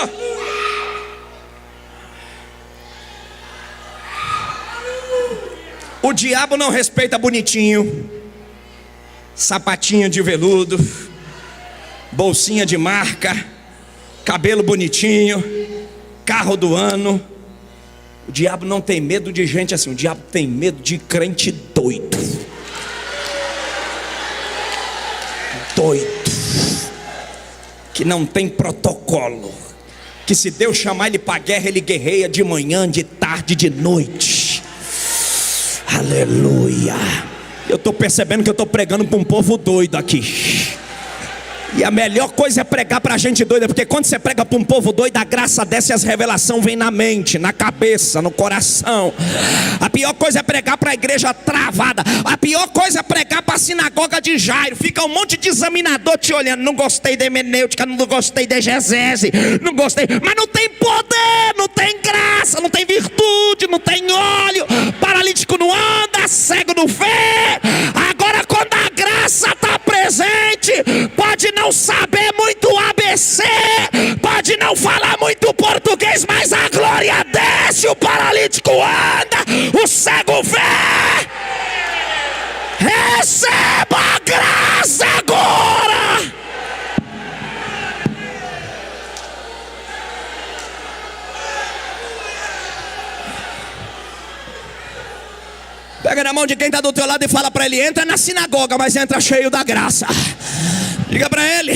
O diabo não respeita bonitinho, sapatinho de veludo, bolsinha de marca, cabelo bonitinho, carro do ano. O diabo não tem medo de gente assim. O diabo tem medo de crente doido. Que não tem protocolo, que se Deus chamar ele para guerra, ele guerreia de manhã, de tarde, de noite. Aleluia. Eu estou percebendo que eu estou pregando para um povo doido aqui. E a melhor coisa é pregar para gente doida, porque quando você prega para um povo doido, a graça desce e as revelações vêm na mente, na cabeça, no coração. A pior coisa é pregar para a igreja travada. A pior coisa é pregar para a sinagoga de Jairo. Fica um monte de examinador te olhando. Não gostei da hermenêutica, não gostei da exegese, não gostei. Mas não tem poder, não tem graça, não tem virtude, não tem óleo. Paralítico não anda, cego não vê. Agora quando a graça está presente, pode não saber muito ABC, pode não falar muito português, mas a glória desce, o paralítico anda, o cego vê. Receba a graça agora. Pega na mão de quem está do teu lado e fala para ele: entra na sinagoga, mas entra cheio da graça. Diga para ele: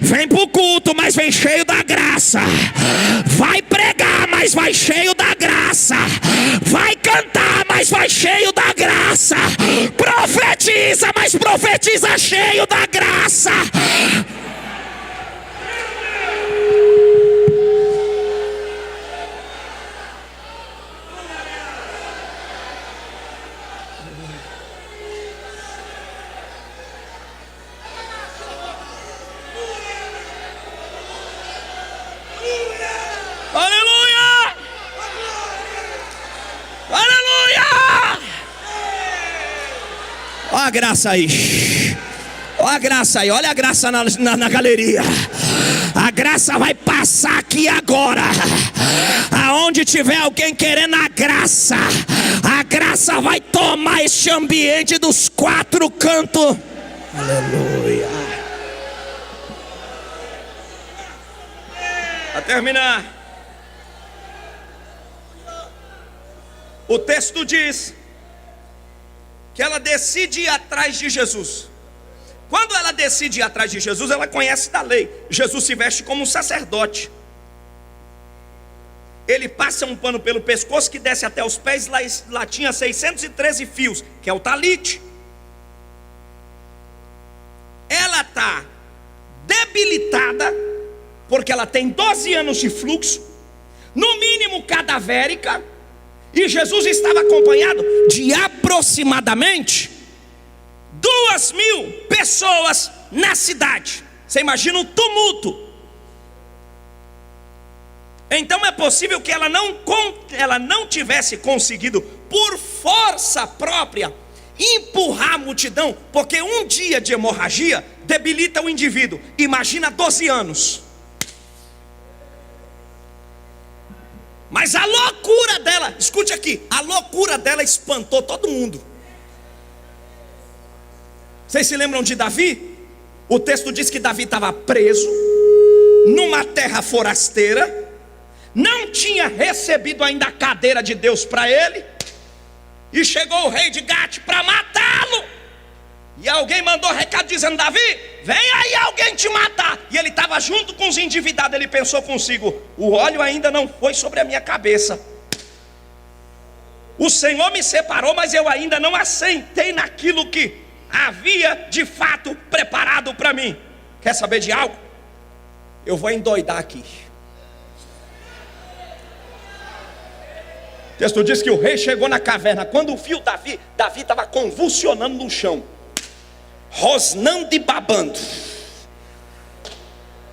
vem para o culto, mas vem cheio da graça. Vai pregar, mas vai cheio da graça. Vai cantar, mas vai cheio da graça. Profetiza, mas profetiza cheio da graça. Aleluia! Aleluia! Olha a graça aí. Olha a graça aí. Olha a graça na galeria. A graça vai passar aqui agora. Aonde tiver alguém querendo a graça graça vai tomar este ambiente dos quatro cantos. Aleluia. Para terminar, o texto diz que ela decide ir atrás de Jesus. Quando ela decide ir atrás de Jesus, ela conhece da lei. Jesus se veste como um sacerdote. ele passa um pano pelo pescoço que desce até os pés. Lá tinha 613 fios, que é o talite. Ela está debilitada, porque ela tem 12 anos de fluxo, no mínimo cadavérica, e Jesus estava acompanhado de aproximadamente 2.000 pessoas na cidade. Você imagina o tumulto. Então é possível que ela não tivesse conseguido, por força própria, empurrar a multidão, porque um dia de hemorragia debilita o indivíduo. Imagina 12 anos. Mas a loucura dela, escute aqui, a loucura dela espantou todo mundo. Vocês se lembram de Davi? O texto diz que Davi estava preso numa terra forasteira, não tinha recebido ainda a cadeira de Deus para ele, e chegou o rei de Gate para matá-lo. E alguém mandou recado dizendo: Davi, vem aí alguém te matar. E ele estava junto com os endividados. Ele pensou consigo: o óleo ainda não foi sobre a minha cabeça. O Senhor me separou, mas eu ainda não assentei naquilo que havia de fato preparado para mim. Quer saber de algo? Eu vou endoidar aqui. O texto diz que o rei chegou na caverna. Quando viu Davi estava convulsionando no chão, rosnando e babando.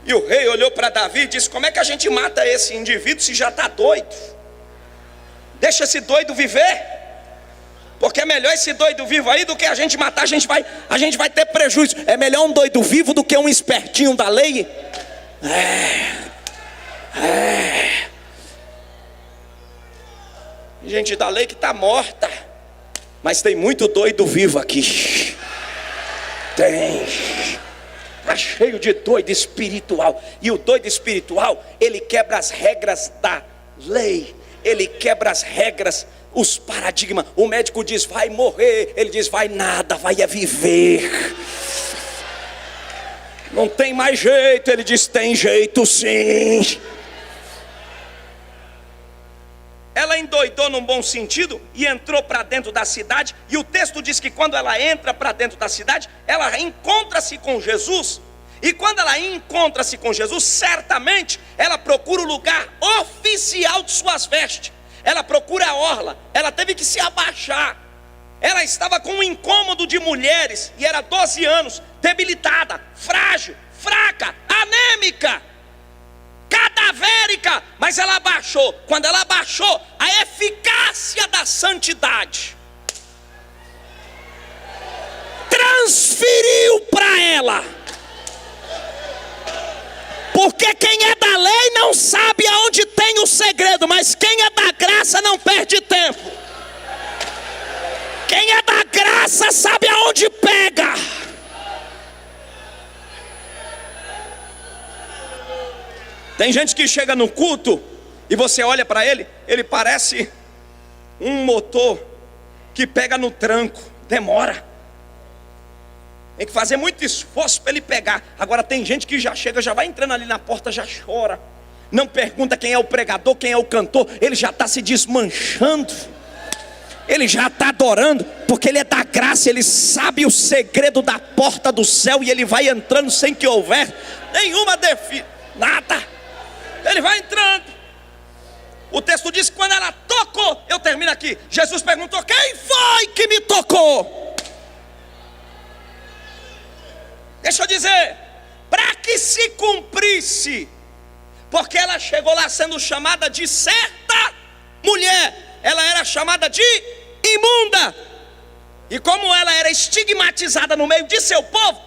E o rei olhou para Davi e disse: como é que a gente mata esse indivíduo se já está doido? Deixa esse doido viver, porque é melhor esse doido vivo aí do que a gente matar. A gente vai ter prejuízo. É melhor um doido vivo do que um espertinho da lei. Gente da lei que está morta, mas tem muito doido vivo aqui. Tem. Está cheio de doido espiritual. E o doido espiritual, ele quebra as regras da lei. Ele quebra as regras, os paradigmas. O médico diz: vai morrer. Ele diz: vai nada, vai é viver. Não tem mais jeito. Ele diz: tem jeito sim. Ela endoidou num bom sentido e entrou para dentro da cidade. E o texto diz que quando ela entra para dentro da cidade, ela encontra-se com Jesus. E quando ela encontra-se com Jesus, certamente ela procura o lugar oficial de suas vestes. Ela procura a orla. Ela teve que se abaixar. Ela estava com um incômodo de mulheres e era 12 anos, debilitada, frágil, fraca, anêmica, cadavérica, mas ela abaixou. Quando ela abaixou, a eficácia da santidade transferiu para ela. Porque quem é da lei não sabe aonde tem o segredo, mas quem é da graça não perde tempo. Quem é da graça sabe aonde pega. Tem gente que chega no culto e você olha para ele, ele parece um motor que pega no tranco, demora. Tem que fazer muito esforço para ele pegar. Agora tem gente que já chega, já vai entrando ali na porta, já chora. Não pergunta quem é o pregador, quem é o cantor, ele já está se desmanchando. Ele já está adorando, porque ele é da graça, ele sabe o segredo da porta do céu e ele vai entrando sem que houver nenhuma nada. Ele vai entrando. O texto diz que quando ela tocou, eu termino aqui. Jesus perguntou: quem foi que me tocou? Deixa eu dizer, para que se cumprisse, porque ela chegou lá sendo chamada de certa mulher, ela era chamada de imunda, e como ela era estigmatizada no meio de seu povo,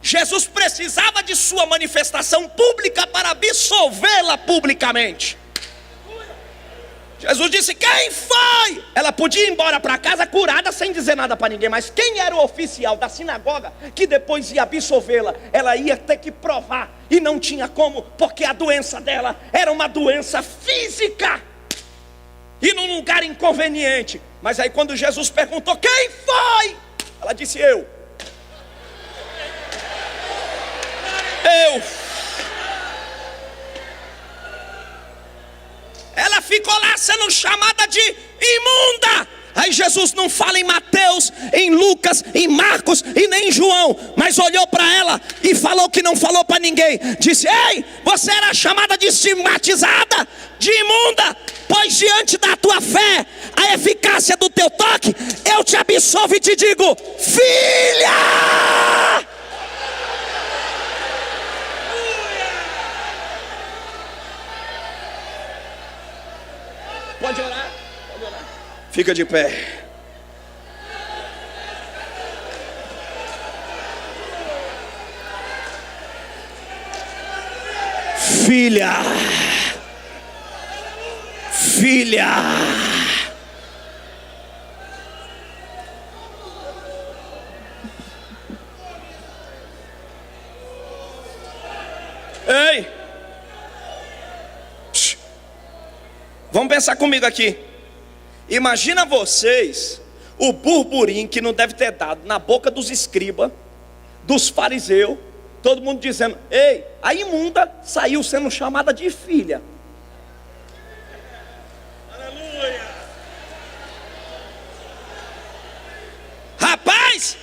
Jesus precisava de sua manifestação pública para absolvê-la publicamente. Jesus disse: quem foi? Ela podia ir embora para casa curada sem dizer nada para ninguém, mas quem era o oficial da sinagoga que depois ia absolvê-la? Ela ia ter que provar, e não tinha como, porque a doença dela era uma doença física e num lugar inconveniente. Mas aí quando Jesus perguntou: quem foi? Ela disse: eu. Ela ficou lá sendo chamada de imunda. Aí Jesus não fala em Mateus, em Lucas, em Marcos e nem em João, mas olhou para ela e falou que não falou para ninguém. Disse: ei, você era chamada de estigmatizada, de imunda, pois diante da tua fé, a eficácia do teu toque, eu te absolvo e te digo: filha! Pode orar, pode orar. Fica de pé. Filha, filha. Ei, vamos pensar comigo aqui. Imagina vocês o burburinho que não deve ter dado na boca dos escribas, dos fariseus, todo mundo dizendo: ei, a imunda saiu sendo chamada de filha. Aleluia. Rapaz,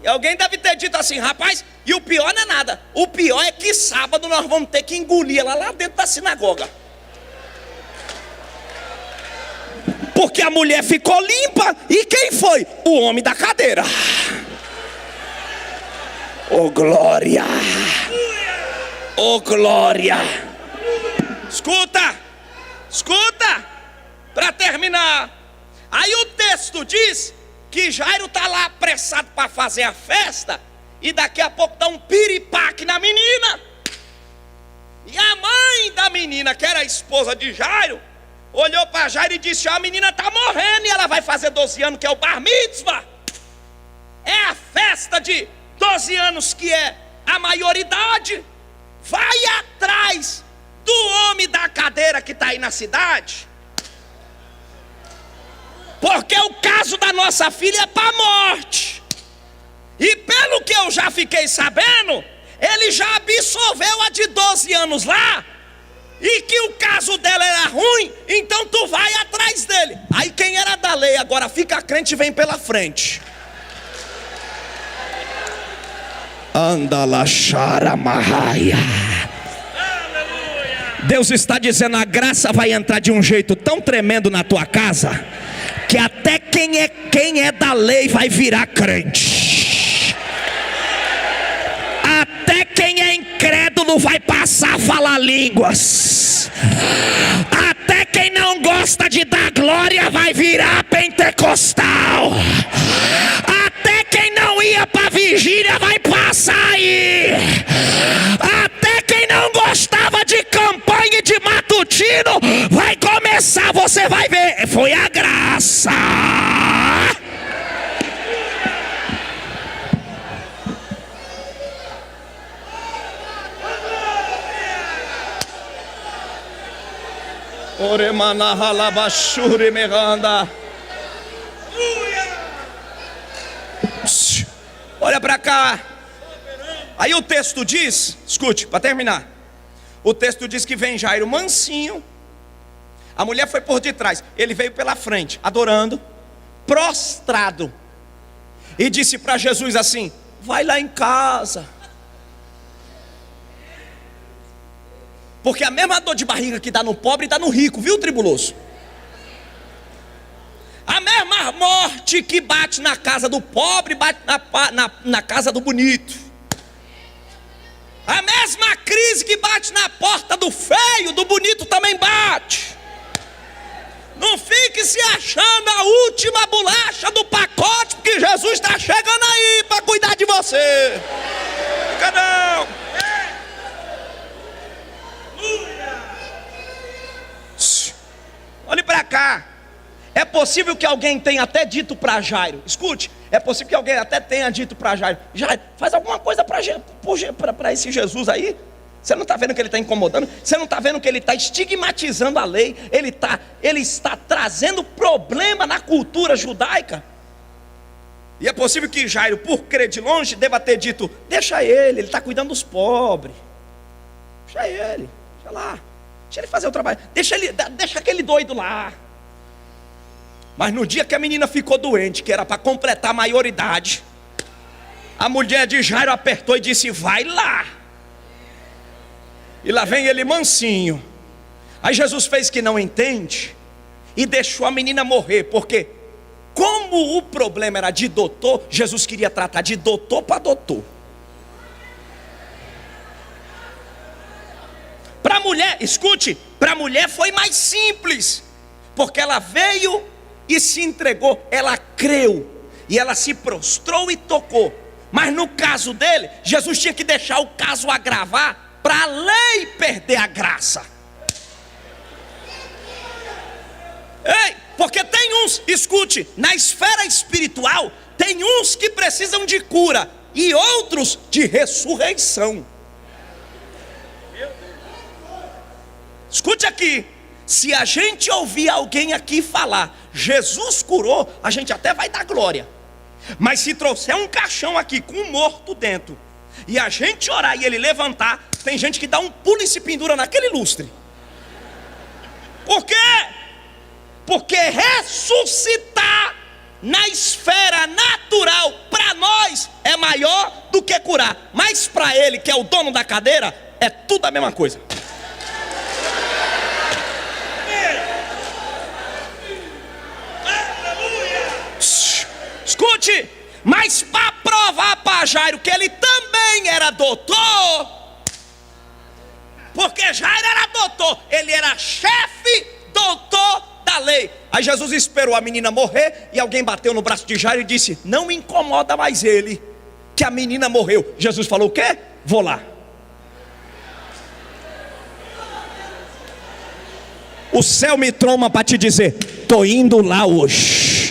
e alguém deve ter dito assim: rapaz, e o pior não é nada, o pior é que sábado nós vamos ter que engolir ela lá dentro da sinagoga, porque a mulher ficou limpa. E quem foi? O homem da cadeira. Oh glória, oh glória. Escuta, escuta, para terminar. Aí o texto diz que Jairo está lá apressado para fazer a festa, e daqui a pouco dá um piripaque na menina. E a mãe da menina, que era a esposa de Jairo, olhou para Jairo e disse: a menina está morrendo e ela vai fazer 12 anos, que é o bar mitzvah. É a festa de 12 anos que é a maioridade. Vai atrás do homem da cadeira que está aí na cidade, porque o caso da nossa filha é para a morte. E pelo que eu já fiquei sabendo, ele já absolveu a de 12 anos lá, e que o caso dela era ruim, então tu vai atrás dele. Aí quem era da lei agora fica crente e vem pela frente. Anda lá, xaramarraia. Deus está dizendo: a graça vai entrar de um jeito tão tremendo na tua casa, que até quem é da lei vai virar crente. Até quem é incrédulo vai passar a falar línguas. Até quem não gosta de dar glória vai virar pentecostal. Até quem não ia para vigília vai passar aí. Até quem não gostava de campanha e de matutino vai começar. Você vai ver, foi a graça. Olha para cá. Aí o texto diz, escute, para terminar. O texto diz que vem Jairo mansinho. A mulher foi por detrás, ele veio pela frente, adorando, prostrado, e disse para Jesus assim: vai lá em casa, porque a mesma dor de barriga que dá no pobre dá no rico, viu, tribuloso? A mesma morte que bate na casa do pobre bate na casa do bonito. A mesma crise que bate na porta do feio, do bonito também bate. Não fique se achando a última bolacha do pacote, porque Jesus está chegando aí para cuidar de você. Fica não. Olhe para cá. É possível que alguém tenha até dito para Jairo, escute, é possível que alguém até tenha dito para Jairo: Jairo, faz alguma coisa para esse Jesus aí. Você não está vendo que ele está incomodando? Você não está vendo que ele está estigmatizando a lei? Ele está trazendo problema na cultura judaica. E é possível que Jairo, por crer de longe, deva ter dito: deixa ele está cuidando dos pobres. Deixa ele, deixa lá. deixa ele fazer o trabalho, deixa aquele doido lá. Mas no dia que a menina ficou doente, que era para completar a maioridade, a mulher de Jairo apertou e disse: vai lá. E lá vem ele mansinho. Aí Jesus fez que não entende e deixou a menina morrer, porque como o problema era de doutor, Jesus queria tratar de doutor para doutor. Para a mulher, escute, para a mulher foi mais simples, porque ela veio e se entregou, ela creu, e ela se prostrou e tocou. Mas no caso dele, Jesus tinha que deixar o caso agravar, para a lei perder a graça. Ei, porque tem uns, escute, na esfera espiritual, tem uns que precisam de cura, e outros de ressurreição. Escute aqui, se a gente ouvir alguém aqui falar, Jesus curou, a gente até vai dar glória. Mas se trouxer um caixão aqui com um morto dentro, e a gente orar e ele levantar, tem gente que dá um pulo e se pendura naquele lustre. Por quê? Porque ressuscitar na esfera natural, para nós, é maior do que curar. Mas para ele, que é o dono da cadeira, é tudo a mesma coisa. Escute, mas para provar para Jairo que ele também era doutor, porque Jairo era doutor, ele era chefe, doutor da lei. Aí Jesus esperou a menina morrer, e alguém bateu no braço de Jairo e disse: não incomoda mais ele, que a menina morreu. Jesus falou: o quê? Vou lá. O céu me troma para te dizer: estou indo lá hoje.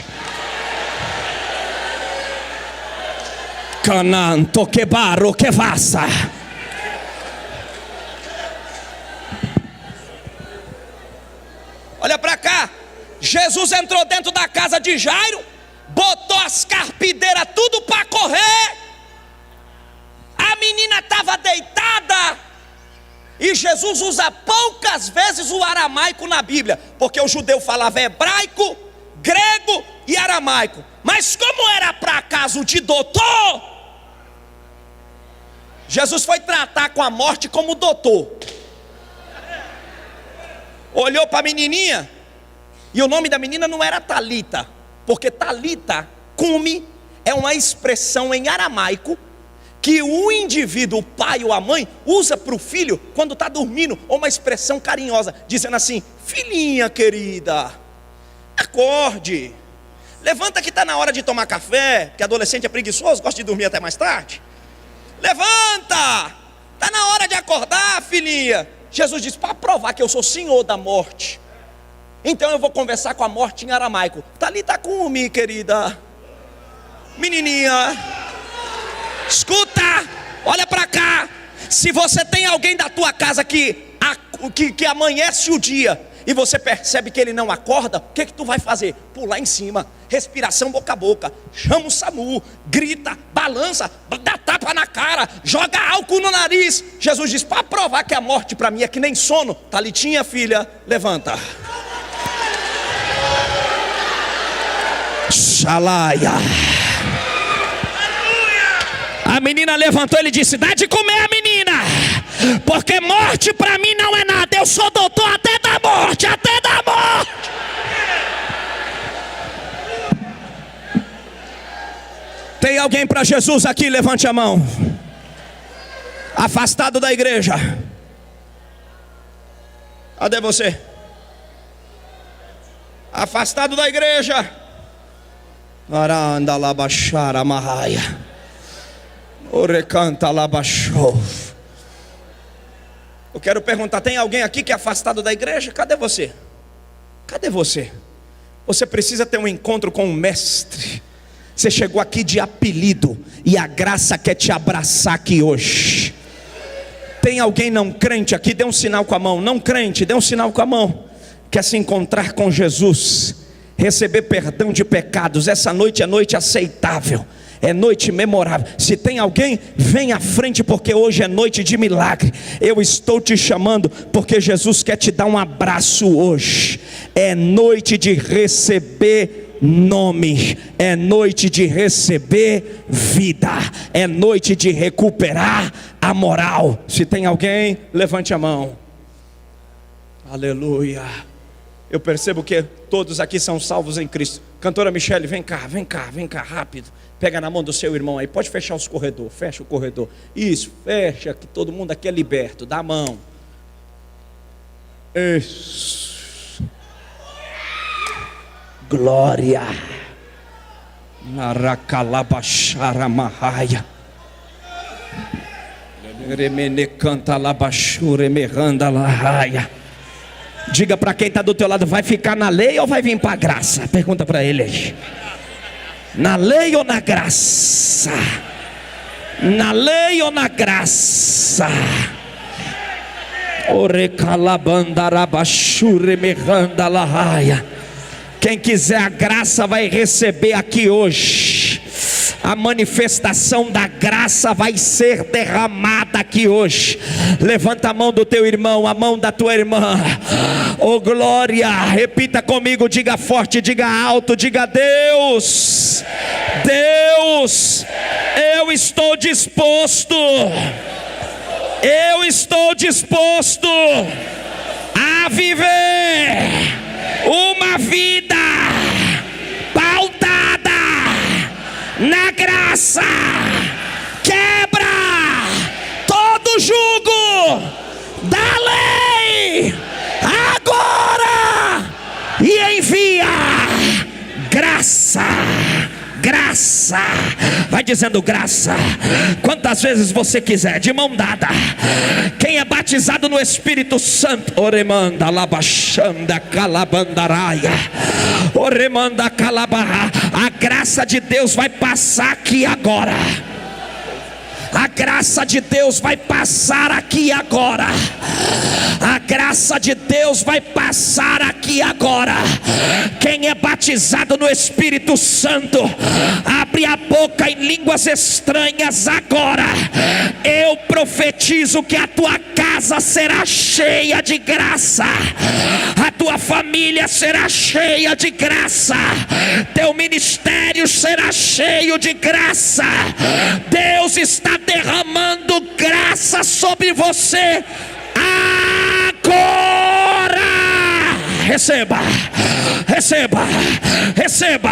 Cananto que barro que vassa. Olha para cá. Jesus entrou dentro da casa de Jairo, botou as carpideiras tudo para correr. A menina estava deitada. E Jesus usa poucas vezes o aramaico na Bíblia, porque o judeu falava hebraico, grego e aramaico. Mas como era para caso de doutor, Jesus foi tratar com a morte como doutor. Olhou para a menininha, e o nome da menina não era Talita, porque Talita, cumi, é uma expressão em aramaico que o indivíduo, o pai ou a mãe, usa para o filho quando está dormindo, ou uma expressão carinhosa, dizendo assim: filhinha querida, acorde, levanta que está na hora de tomar café, porque adolescente é preguiçoso, gosta de dormir até mais tarde. Levanta, está na hora de acordar, filhinha. Jesus disse: para provar que eu sou senhor da morte, então eu vou conversar com a morte em aramaico. Talita cumi, querida, menininha, escuta, olha para cá. Se você tem alguém da tua casa que amanhece o dia e você percebe que ele não acorda, o que tu vai fazer? Pular em cima, respiração boca a boca, chama o SAMU, grita, balança, dá tapa na cara, joga álcool no nariz. Jesus diz: para provar que a morte para mim é que nem sono, Talitinha, filha, levanta. Xalaia. A menina levantou, ele disse: dá de comer a menina, porque morte para mim não é nada, eu sou doutor até da morte, até da morte. Tem alguém para Jesus aqui? Levante a mão. Afastado da igreja. Cadê você? Afastado da igreja. Aranda labachara marraia. Orecanta labachou. Eu quero perguntar: tem alguém aqui que é afastado da igreja? Cadê você? Cadê você? Você precisa ter um encontro com o mestre. Você chegou aqui de apelido, e a graça quer te abraçar aqui hoje. Tem alguém não crente aqui? Dê um sinal com a mão. Não crente, dê um sinal com a mão. Quer se encontrar com Jesus, receber perdão de pecados. Essa noite é noite aceitável, é noite memorável. Se tem alguém, vem à frente, porque hoje é noite de milagre. Eu estou te chamando porque Jesus quer te dar um abraço hoje. É noite de receber nome, é noite de receber vida, é noite de recuperar a moral. Se tem alguém, levante a mão. Aleluia. Eu percebo que todos aqui são salvos em Cristo. Cantora Michele, vem cá, rápido. Pega na mão do seu irmão aí, pode fechar os corredores, fecha o corredor. Isso, fecha, que todo mundo aqui é liberto, dá a mão. Isso. Glória. Naracalabachara Mahaya. Remene canta labachure meranda lahaya. Diga para quem está do teu lado, vai ficar na lei ou vai vir para a graça? Pergunta para ele aí. Na lei ou na graça? Na lei ou na graça? Orecalabandarabachure meranda lahaya. Quem quiser a graça vai receber aqui hoje. A manifestação da graça vai ser derramada aqui hoje. Levanta a mão do teu irmão, a mão da tua irmã. Oh glória, repita comigo, diga forte, diga alto, diga: Deus, Deus, eu estou disposto a viver uma vida pautada na graça. Quebra todo jugo da lei agora e envia graça. Graça, vai dizendo graça quantas vezes você quiser, de mão dada. Quem é batizado no Espírito Santo, oremanda labachanda calabandaraia, oremanda calabará, a graça de Deus vai passar aqui agora. A graça de Deus vai passar aqui agora. A graça de Deus vai passar aqui agora. Quem é batizado no Espírito Santo, abre a boca em línguas estranhas agora. Eu profetizo que a tua casa será cheia de graça. A tua família será cheia de graça. Teu ministério será cheio de graça. Deus está derramando graça sobre você agora. Receba, receba, receba.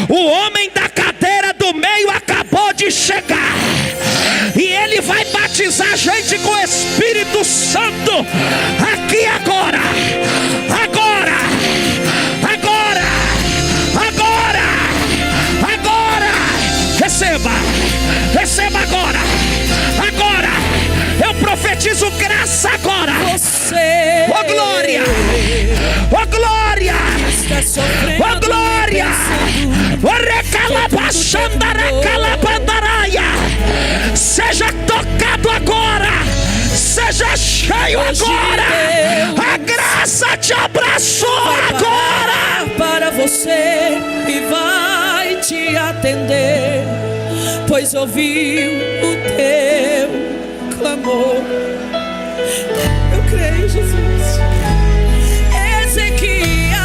O homem da cadeira do meio acabou de chegar e ele vai batizar a gente com o Espírito Santo aqui agora. Agora, agora, agora, agora. Receba, receba agora. Agora, eu profetizo graça agora. Oh glória, oh glória, oh glória. Seja tocado agora, seja cheio agora. A graça te abraçou agora para você e vai te atender, pois ouviu o teu clamor. Eu creio, Jesus. Ezequias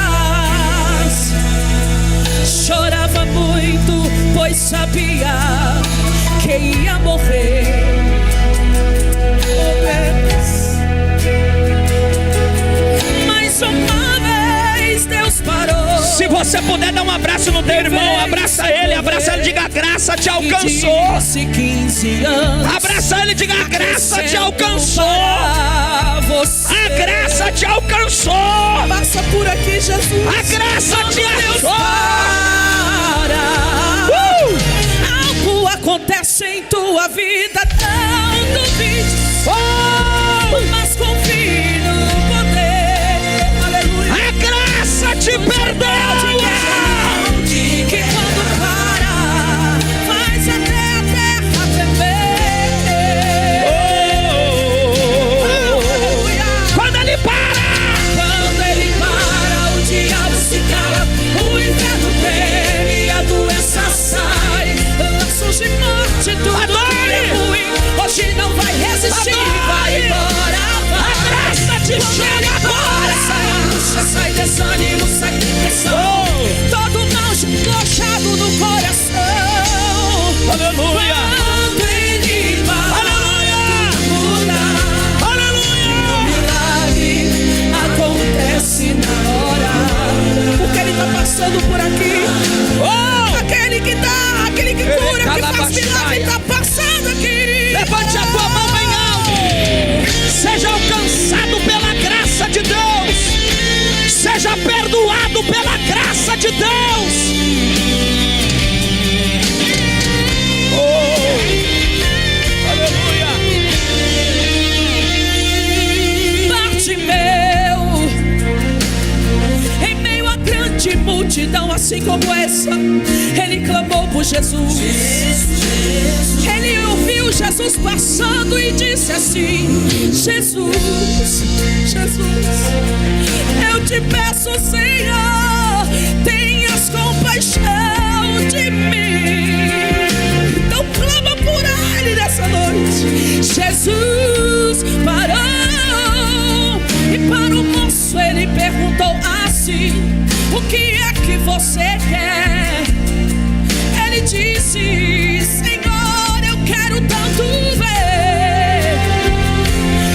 chorava muito, pois sabia que ia morrer. Oh Deus. Mas uma vez Deus parou. Se você puder dar um abraço no teu irmão, abraça ele, diga: a graça te alcançou. 15 anos, abraça ele, diga: a graça te alcançou. A graça te alcançou. Passa por aqui, Jesus. A graça te alcançou. Algo acontece em tua vida, não duvide. Mas confie no poder. Aleluia. A graça te perdoa. Que quando para, faz até a terra tremer. Quando ele para, o diabo se cala, o inferno treme e a doença sai. Laços de de Deus. Aleluia. Bartimeu, em meio a grande multidão assim como essa, ele clamou por Jesus. Ele ouviu Jesus passando e disse assim: Jesus, Jesus, eu te peço, Senhor, tenhas compaixão de mim. Então clama por ele nessa noite. Jesus parou e para o moço ele perguntou assim: o que é que você quer? Ele disse: Senhor, eu quero tanto ver.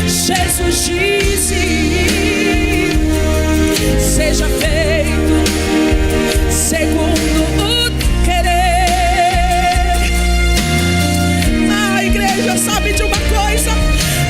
Jesus disse: seja feito segundo o querer. A igreja sabe de uma coisa: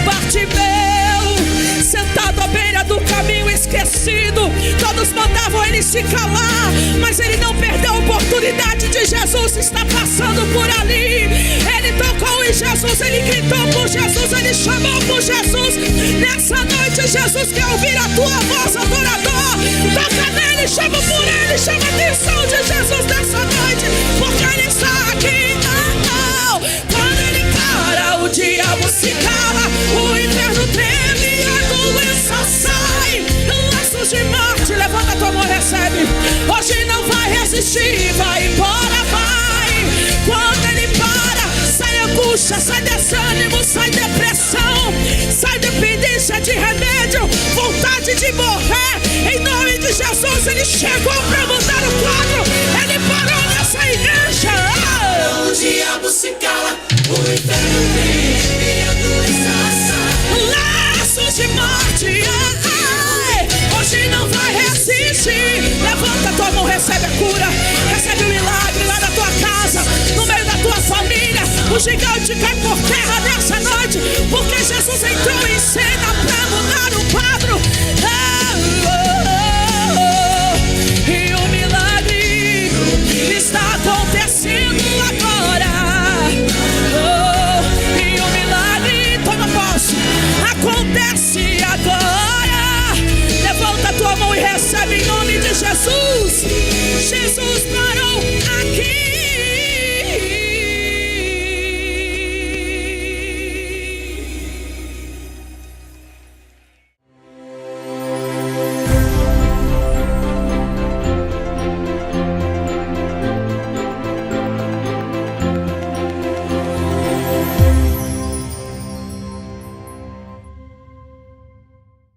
Bartimeu, sentado à beira do caminho esquecido, todos mandavam ele se calar, mas ele não perdeu a oportunidade de Jesus estar passando por ali. Ele tocou em Jesus, ele gritou por Jesus, ele chamou por Jesus. Nessa noite Jesus quer ouvir a tua voz, adorador. Toca nele, chama por ele, chama a atenção de Jesus nessa noite, porque ele está aqui. Quando ele para, o diabo se cala, o inferno treme, a doença sai, laços de morte, levanta a tua mão, recebe. Hoje não vai resistir, vai embora, vai. Quando ele para, sai angústia, sai desânimo, sai depressão, sai dependência de remédio, vontade de morrer. Em nome de Jesus, ele chegou para mudar o quadro, ele parou nessa igreja. O diabo se cala, o inferno treme, a doença sai. Laços de morte, hoje não vai resistir. Levanta tua mão, recebe a cura, recebe o milagre lá na tua casa, no meio da tua família. O gigante cai por terra nessa noite, porque Jesus entrou em cena para mudar o quadro. E o milagre está acontecendo agora. E o milagre, toma posse, acontece agora. Levanta a tua mão e recebe em nome de Jesus.